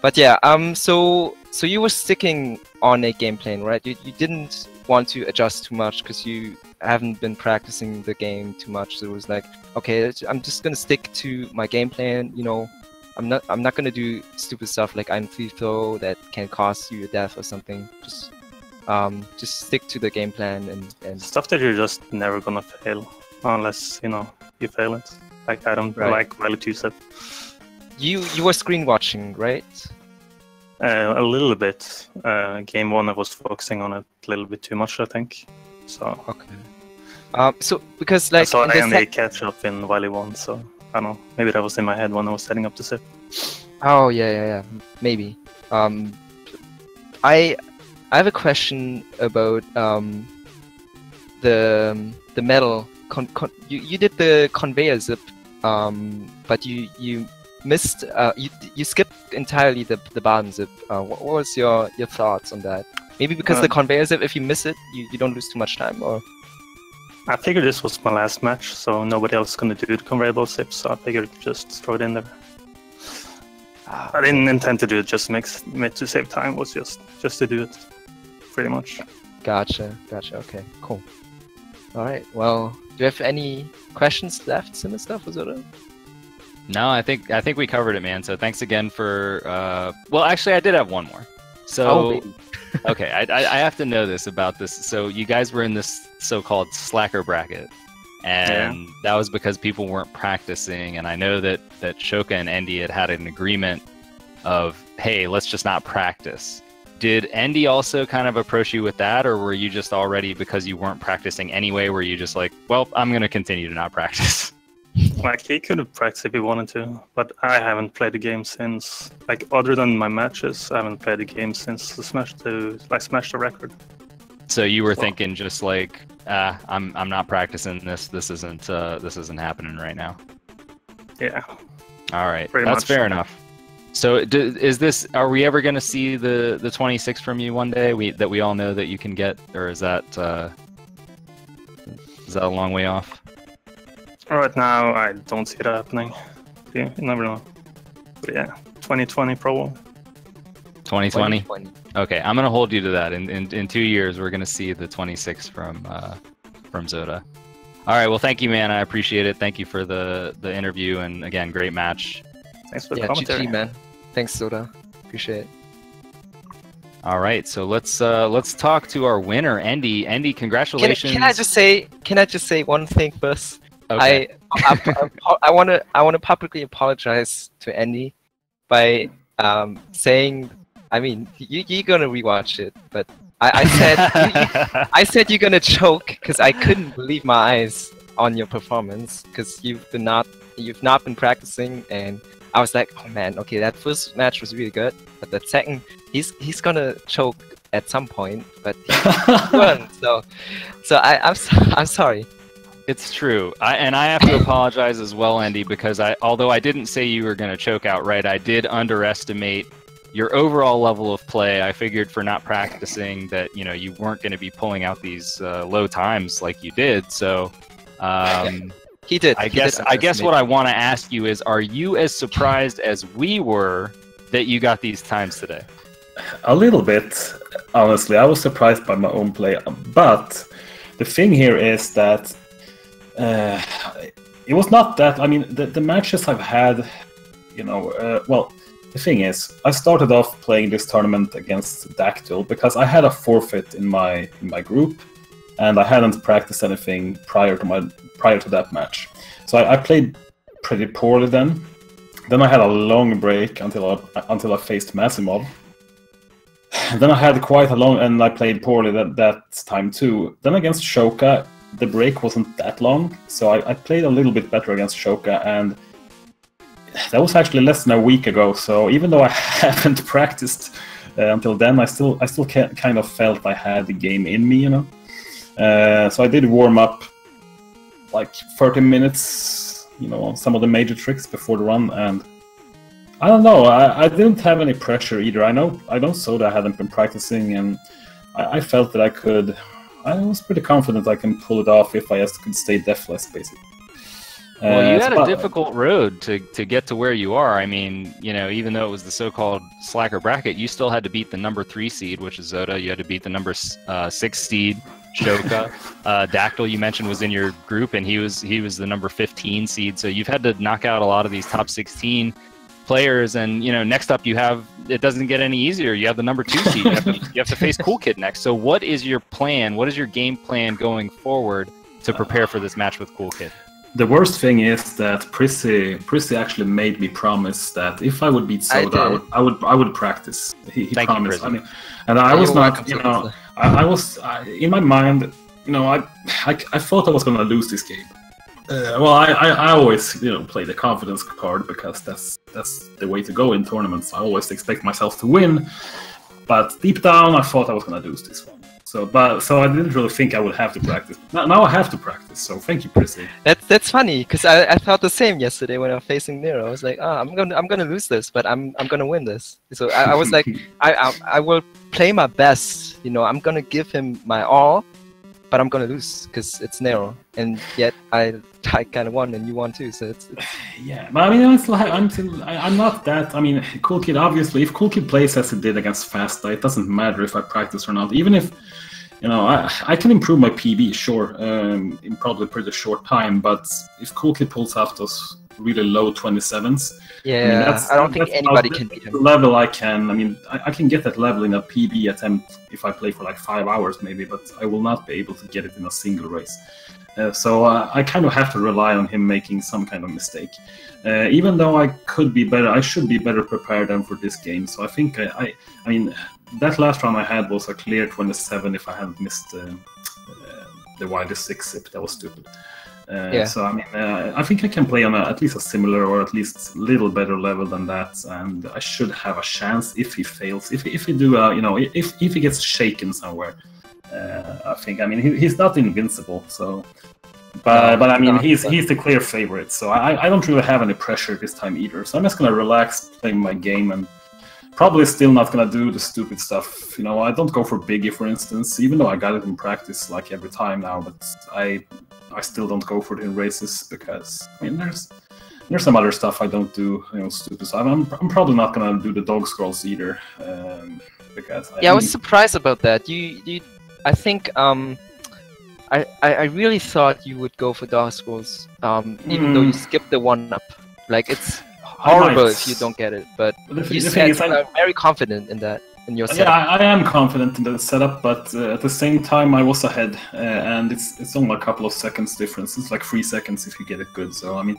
B: But yeah, so you were sticking on a game plan, right? You didn't want to adjust too much because you haven't been practicing the game too much. So it was like, okay, I'm just gonna stick to my game plan. You know, I'm not gonna do stupid stuff like I'm free throw that can cost you a death or something. Just stick to the game plan and
C: stuff that you're just never gonna fail unless you fail it. Like I don't like Wily 2 zip.
B: You were screen watching, right?
C: A little bit. Game 1 I was focusing on it a little bit too much, I think. So.
B: Okay. So because like.
C: I saw AMA catch up in Wily 1, so I don't know. Maybe that was in my head when I was setting up the zip.
B: Oh yeah. Maybe. I have a question about the metal. You did the conveyor zip, but you missed. You skipped entirely the bottom zip. What was your thoughts on that? Maybe because the conveyor zip, if you miss it, you don't lose too much time, or.
C: I figured this was my last match, so nobody else is gonna do the conveyor belt zip, so I figured just throw it in there. I didn't intend to do it just to save time. It was just to do it, pretty much.
B: Gotcha. Okay, cool. All right. Well, do you have any questions left, Sinister, for Zoda?
A: No, I think we covered it, man. So thanks again for. Well, actually, I did have one more. So, okay, I have to know this about this. So you guys were in this so-called slacker bracket, and that was because people weren't practicing. And I know that Shoka and Endy had an agreement of, hey, let's just not practice. Did Endy also kind of approach you with that, or were you just already, because you weren't practicing anyway, were you just like, well, I'm going to continue to not practice?
C: Like, he could have practiced if he wanted to, but I haven't played the game since, like, other than my matches, I haven't played the game since Smash the record.
A: So you were thinking just like, I'm not practicing this. This isn't happening right now.
C: Yeah.
A: All right, that's fair enough. So are we ever going to see the 26 from you one day that we all know that you can get, or is that a long way off?
C: Right now, I don't see it happening. You never know. But yeah, 2020 Pro Bowl.
A: 2020. Okay, I'm gonna hold you to that. In 2 years, we're gonna see the 26 from Zoda. All right. Well, thank you, man. I appreciate it. Thank you for the interview, and again, great match.
C: Thanks for the
B: Yeah,
C: commentary.
B: GG, man. Thanks, Zoda. Appreciate it.
A: All right. So let's talk to our winner, Endy. Endy, congratulations.
B: Can I just say one thing first?
A: Okay.
B: I want to publicly apologize to Endy by saying, I mean, you're gonna rewatch it, but I said I said you're gonna choke because I couldn't believe my eyes on your performance because you've not been practicing, and I was like, oh man, okay, that first match was really good, but the second he's gonna choke at some point, but he won. So I'm sorry.
A: It's true. I have to apologize as well, Endy, because although I didn't say you were going to choke outright, I did underestimate your overall level of play. I figured for not practicing that you weren't going to be pulling out these low times like you did. So
B: he did.
A: I guess what I want to ask you is, are you as surprised as we were that you got these times today?
D: A little bit, honestly. I was surprised by my own play, but the thing here is that it was not that. I mean, the matches I've had, well, the thing is, I started off playing this tournament against Dactyl because I had a forfeit in my group, and I hadn't practiced anything prior to that match. So I played pretty poorly then. Then I had a long break until I faced Masimov. Then I had quite a long, and I played poorly that time too. Then against Shoka, the break wasn't that long, so I played a little bit better against Shoka, and that was actually less than a week ago. So even though I haven't practiced until then, I still kind of felt I had the game in me, So I did warm up like 30 minutes, on some of the major tricks before the run, and I don't know. I didn't have any pressure either. I know Zoda hadn't been practicing, and I felt that I could. I was pretty confident I can pull it off if I just could stay deathless, basically.
A: Well, you had a difficult road to get to where you are. I mean, even though it was the so-called slacker bracket, you still had to beat the number 3 seed, which is Zoda. You had to beat the number 6 seed, Shoka. Dactyl, you mentioned, was in your group, and he was the number 15 seed. So you've had to knock out a lot of these top 16 players, and next up it doesn't get any easier. You have the number 2 seed. You have to face Cool Kid next. So what is your plan? What is your game plan going forward to prepare for this match with Cool Kid?
D: The worst thing is that Prissy actually made me promise that if I would beat Zoda, I would practice. He promised. I mean, and I was not, I was in my mind, I thought I was gonna lose this game. Well, I always play the confidence card because that's the way to go in tournaments. I always expect myself to win, but deep down I thought I was gonna lose this one. So I didn't really think I would have to practice. Now I have to practice. So thank you, Prissy.
B: That's funny because I felt the same yesterday when I was facing Nero. I was like, I'm gonna lose this, but I'm gonna win this. So I was like, I will play my best. I'm gonna give him my all, but I'm gonna lose because it's Nero, and yet I kind of won and you won too. So it's
D: yeah. But I mean, I'm not that. I mean, Cool Kid, obviously, if Cool Kid plays as he did against Fasta, it doesn't matter if I practice or not. Even if I can improve my PB, sure, in probably a pretty short time. But if Cool Kid pulls off those really low 27s,
B: yeah, I don't think anybody can beat him.
D: The level I can. I mean, I can get that level in a PB attempt if I play for like 5 hours maybe, but I will not be able to get it in a single race. So I kind of have to rely on him making some kind of mistake. Even though I could be better, I should be better prepared than for this game. So I think I mean, that last round I had was a clear 27 if I hadn't missed the widest 6 zip. That was stupid.
B: Yeah.
D: So I mean, I think I can play on at least a similar or at least a little better level than that, and I should have a chance if he fails. If he do, if he gets shaken somewhere. I think. I mean, he's not invincible. So, but I mean, he's the clear favorite. So I don't really have any pressure this time either. So I'm just gonna relax, play my game, and probably still not gonna do the stupid stuff. I don't go for Biggie, for instance, even though I got it in practice like every time now. But I still don't go for it in races because I mean, there's some other stuff I don't do, you know, stupid stuff. I'm probably not gonna do the dog scrolls either, because
B: I was surprised about that. I think I really thought you would go for dog scrolls, even though you skipped the 1-up. Like, it's horrible if you don't get it, but you said you are very confident in that, in your setup.
D: Yeah, I am confident in the setup, but at the same time I was ahead, and it's only a couple of seconds difference. It's like 3 seconds if you get it good. So I mean,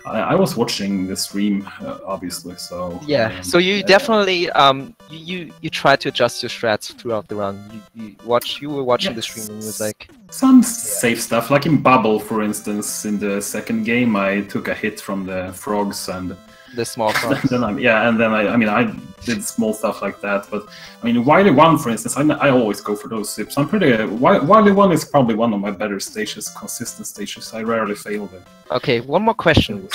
D: I was watching the stream, obviously. So
B: yeah, so you definitely you try to adjust your strats throughout the run. You were watching the stream and it was like
D: some safe stuff, like in Bubble, for instance. In the second game, I took a hit from the frogs and
B: the small frogs.
D: then I did small stuff like that. But I mean, Wily 1, for instance, I always go for those zips. I'm pretty. Wily 1 is probably one of my better stages, consistent stages. I rarely fail them.
B: Okay, one more question.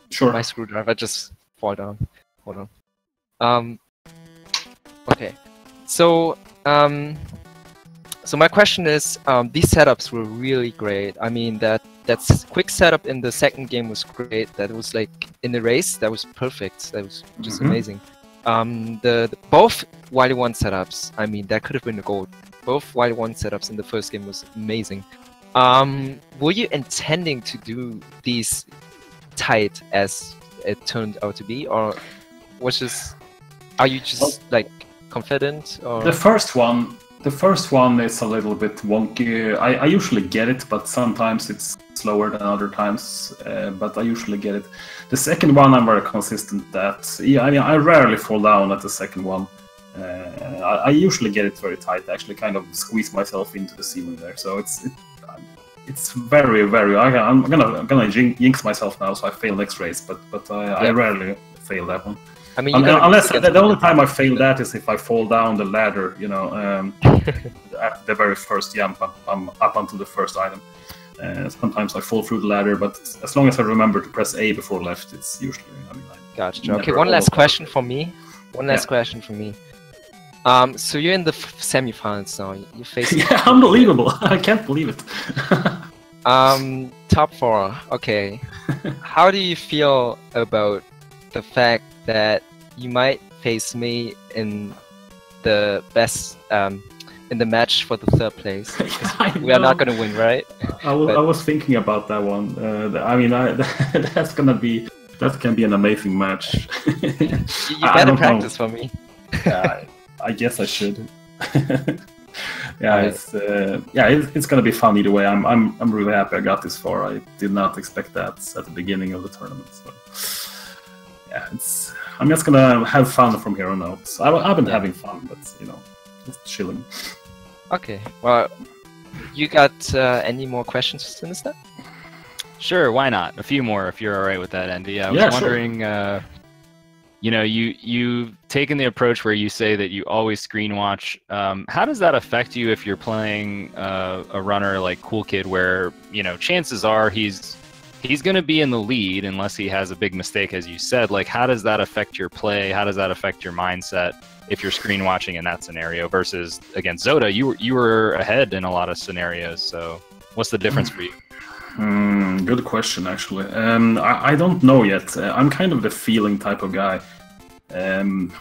D: Sure.
B: My screwdriver just fall down. Hold on. Okay. So my question is, these setups were really great. I mean, that's quick setup in the second game was great. That was like in the race, that was perfect. That was just amazing. The both Wily 1 setups, I mean, that could have been the goal. Both Wily 1 setups in the first game was amazing. Were you intending to do these tight as it turned out to be, or are you just like confident? Or
D: the first one is a little bit wonky. I usually get it, but sometimes it's slower than other times. But I usually get it. The second one I'm very consistent at. Yeah, I mean, I rarely fall down at the second one. I usually get it very tight. Actually, kind of squeeze myself into the ceiling there. So it's very, very. I'm gonna jinx myself now, so I fail next race. But I rarely fail that one.
B: I mean,
D: unless the only time I fail that is if I fall down the ladder, you know, at the very first jump up until the first item. Sometimes I fall through the ladder, but as long as I remember to press A before left, it's usually. I mean,
B: gotcha. Okay, one last question for me. Question for me. So you're in the semifinals now. You face.
D: Yeah, unbelievable! I can't believe it.
B: Top 4. Okay. How do you feel about the fact that you might face me in the best in the match for the 3rd place? We are not going to win, right?
D: I was thinking about that one. I mean, that can be an amazing match.
B: You better practice for me.
D: Yeah, I guess I should. Yeah, it's gonna be fun either way. I'm really happy I got this far. I did not expect that at the beginning of the tournament. So yeah, I'm just gonna have fun from here on out. I've been having fun, but you know, just chilling.
B: Okay. Well, you got any more questions, Sinister?
A: Sure, why not? A few more, if you're all right with that, Endy. I was wondering. Sure. You know, you've taken the approach where you say that you always screen watch. How does that affect you if you're playing a runner like Cool Kid, where, you know, chances are he's going to be in the lead unless he has a big mistake, as you said. Like, how does that affect your play? How does that affect your mindset if you're screen watching in that scenario versus against Zoda? You were ahead in a lot of scenarios. So what's the difference for you?
D: Good question, actually. I don't know yet. I'm kind of the feeling type of guy.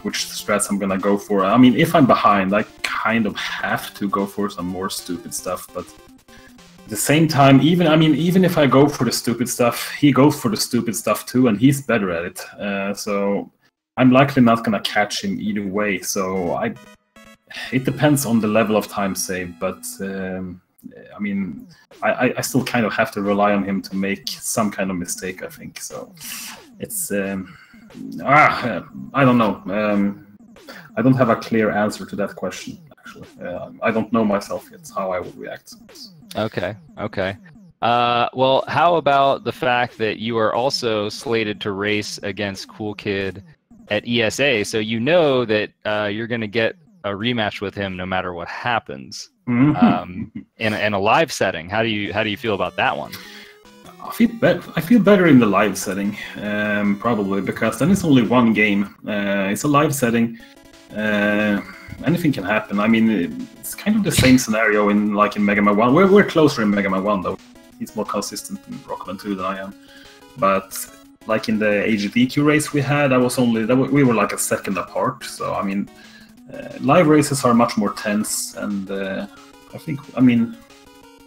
D: Which strats I'm gonna go for. I mean, if I'm behind, I kind of have to go for some more stupid stuff, but at the same time, even if I go for the stupid stuff, he goes for the stupid stuff too, and he's better at it. So I'm likely not gonna catch him either way. So it depends on the level of time saved, but I mean, I still kind of have to rely on him to make some kind of mistake, I think. So it's I don't know. I don't have a clear answer to that question, actually. I don't know myself yet how I would react.
A: Okay. Well, how about the fact that you are also slated to race against Cool Kid at ESA, so you know that you're going to get a rematch with him no matter what happens. In a live setting. How do you feel about that one?
D: I feel better in the live setting, probably, because then it's only one game. It's a live setting. Anything can happen. I mean, it's kind of the same scenario in Mega Man 1. We're closer in Mega Man 1, though. He's more consistent in Rockman 2 than I am. but like in the AGDQ race we had, we were like a second apart. So I mean, live races are much more tense, and I mean,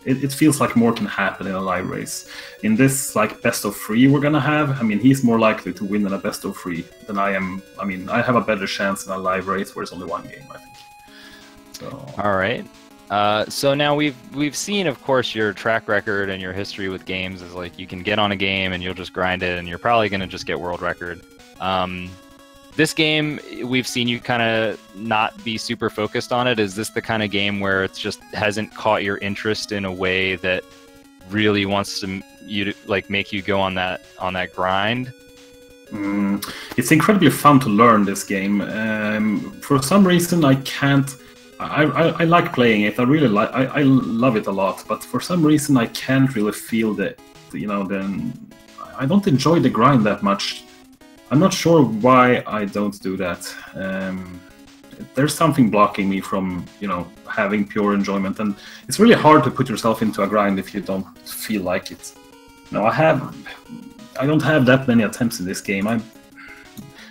D: it feels like more can happen in a live race. In this like best of 3 we're gonna have, I mean, he's more likely to win in a best of 3 than I am. I mean, I have a better chance in a live race where it's only one game, I think. So.
A: All right. So now we've seen, of course, your track record and your history with games is like you can get on a game and you'll just grind it, and you're probably gonna just get world record. This game, we've seen you kind of not be super focused on it. Is this the kind of game where it just hasn't caught your interest in a way that really wants to like make you go on that grind?
D: It's incredibly fun to learn this game. For some reason, I can't. I like playing it. I really like. I love it a lot. But for some reason, I can't really feel that. I don't enjoy the grind that much. I'm not sure why I don't do that. There's something blocking me from, having pure enjoyment, and it's really hard to put yourself into a grind if you don't feel like it. I don't have that many attempts in this game.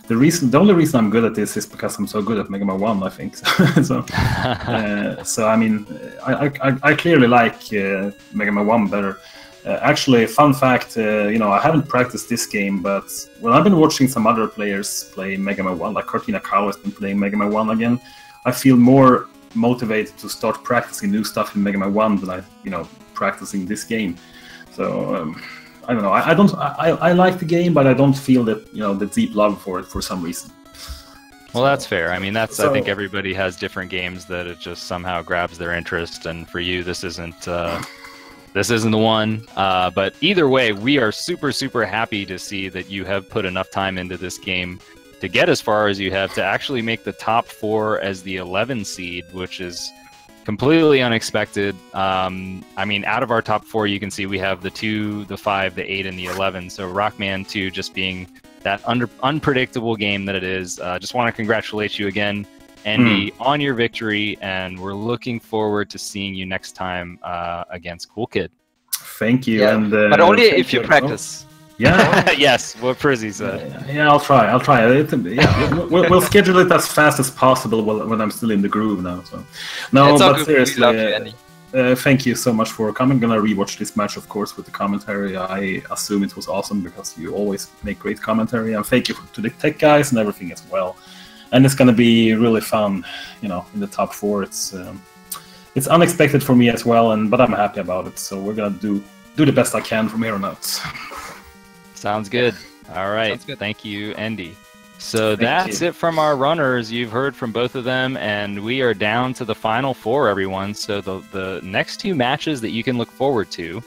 D: The only reason I'm good at this is because I'm so good at Mega Man 1, I think. So I mean, I clearly like Mega Man 1 better. Actually, fun fact, I haven't practiced this game, but when I've been watching some other players play Mega Man 1, like Cortina Cow has been playing Mega Man 1 again, I feel more motivated to start practicing new stuff in Mega Man 1 than practicing this game. So, I don't know. I like the game, but I don't feel that, the deep love for it for some reason.
A: Well, that's fair. I mean, I think everybody has different games that it just somehow grabs their interest, and for you, this isn't the one. But either way, we are super, super happy to see that you have put enough time into this game to get as far as you have to actually make the top 4 as the 11 seed, which is completely unexpected. I mean, out of our top 4, you can see we have the 2, the 5, the 8, and the 11. So Rockman 2 just being that unpredictable game that it is. Just want to congratulate you again, Endy, on your victory, and we're looking forward to seeing you next time against Cool Kid.
D: Thank you.
B: Yeah,
D: and
B: but only if you practice.
D: Yeah.
A: Yes, what Prizzy said.
D: Yeah, I'll try. We'll schedule it as fast as possible when I'm still in the groove now. So, no, but seriously,
B: we love you, Endy.
D: Thank you so much for coming. I'm gonna rewatch this match, of course, with the commentary. I assume it was awesome because you always make great commentary. And thank you to the tech guys and everything as well. And it's gonna be really fun, in the top 4. It's unexpected for me as well, but I'm happy about it. So we're gonna do the best I can from here on out.
A: Sounds good. All right. Thank you, Endy. So that's it from our runners. You've heard from both of them, and we are down to the final 4, everyone. So the next 2 matches that you can look forward to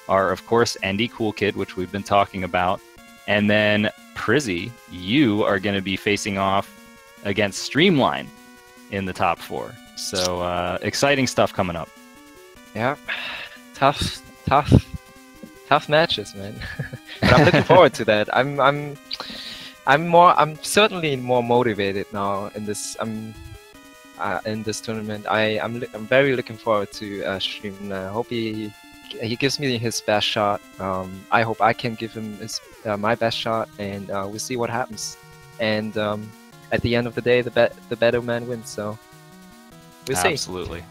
A: are, of course, Endy Cool Kid, which we've been talking about, and then Prizzy, you are going to be facing off against Streamline in the top 4. So exciting stuff coming up.
B: Yeah, tough matches, man. But I'm looking forward to that. I'm certainly more motivated now in this tournament. I'm very looking forward to Stream. I hope he gives me his best shot. I hope I can give him my best shot, and we'll see what happens. And at the end of the day, the better man wins. So we'll see.
A: Absolutely.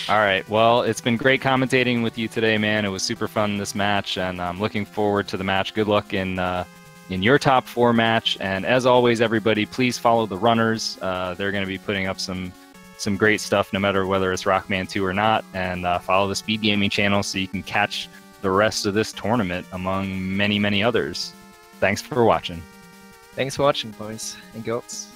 A: All right. Well, it's been great commentating with you today, man. It was super fun this match, and I'm looking forward to the match. Good luck in your top 4 match. And as always, everybody, please follow the runners. They're going to be putting up some great stuff, no matter whether it's Rockman 2 or not. And follow the Speed Gaming channel so you can catch the rest of this tournament among many, many others. Thanks for watching.
B: Thanks for watching, boys and girls.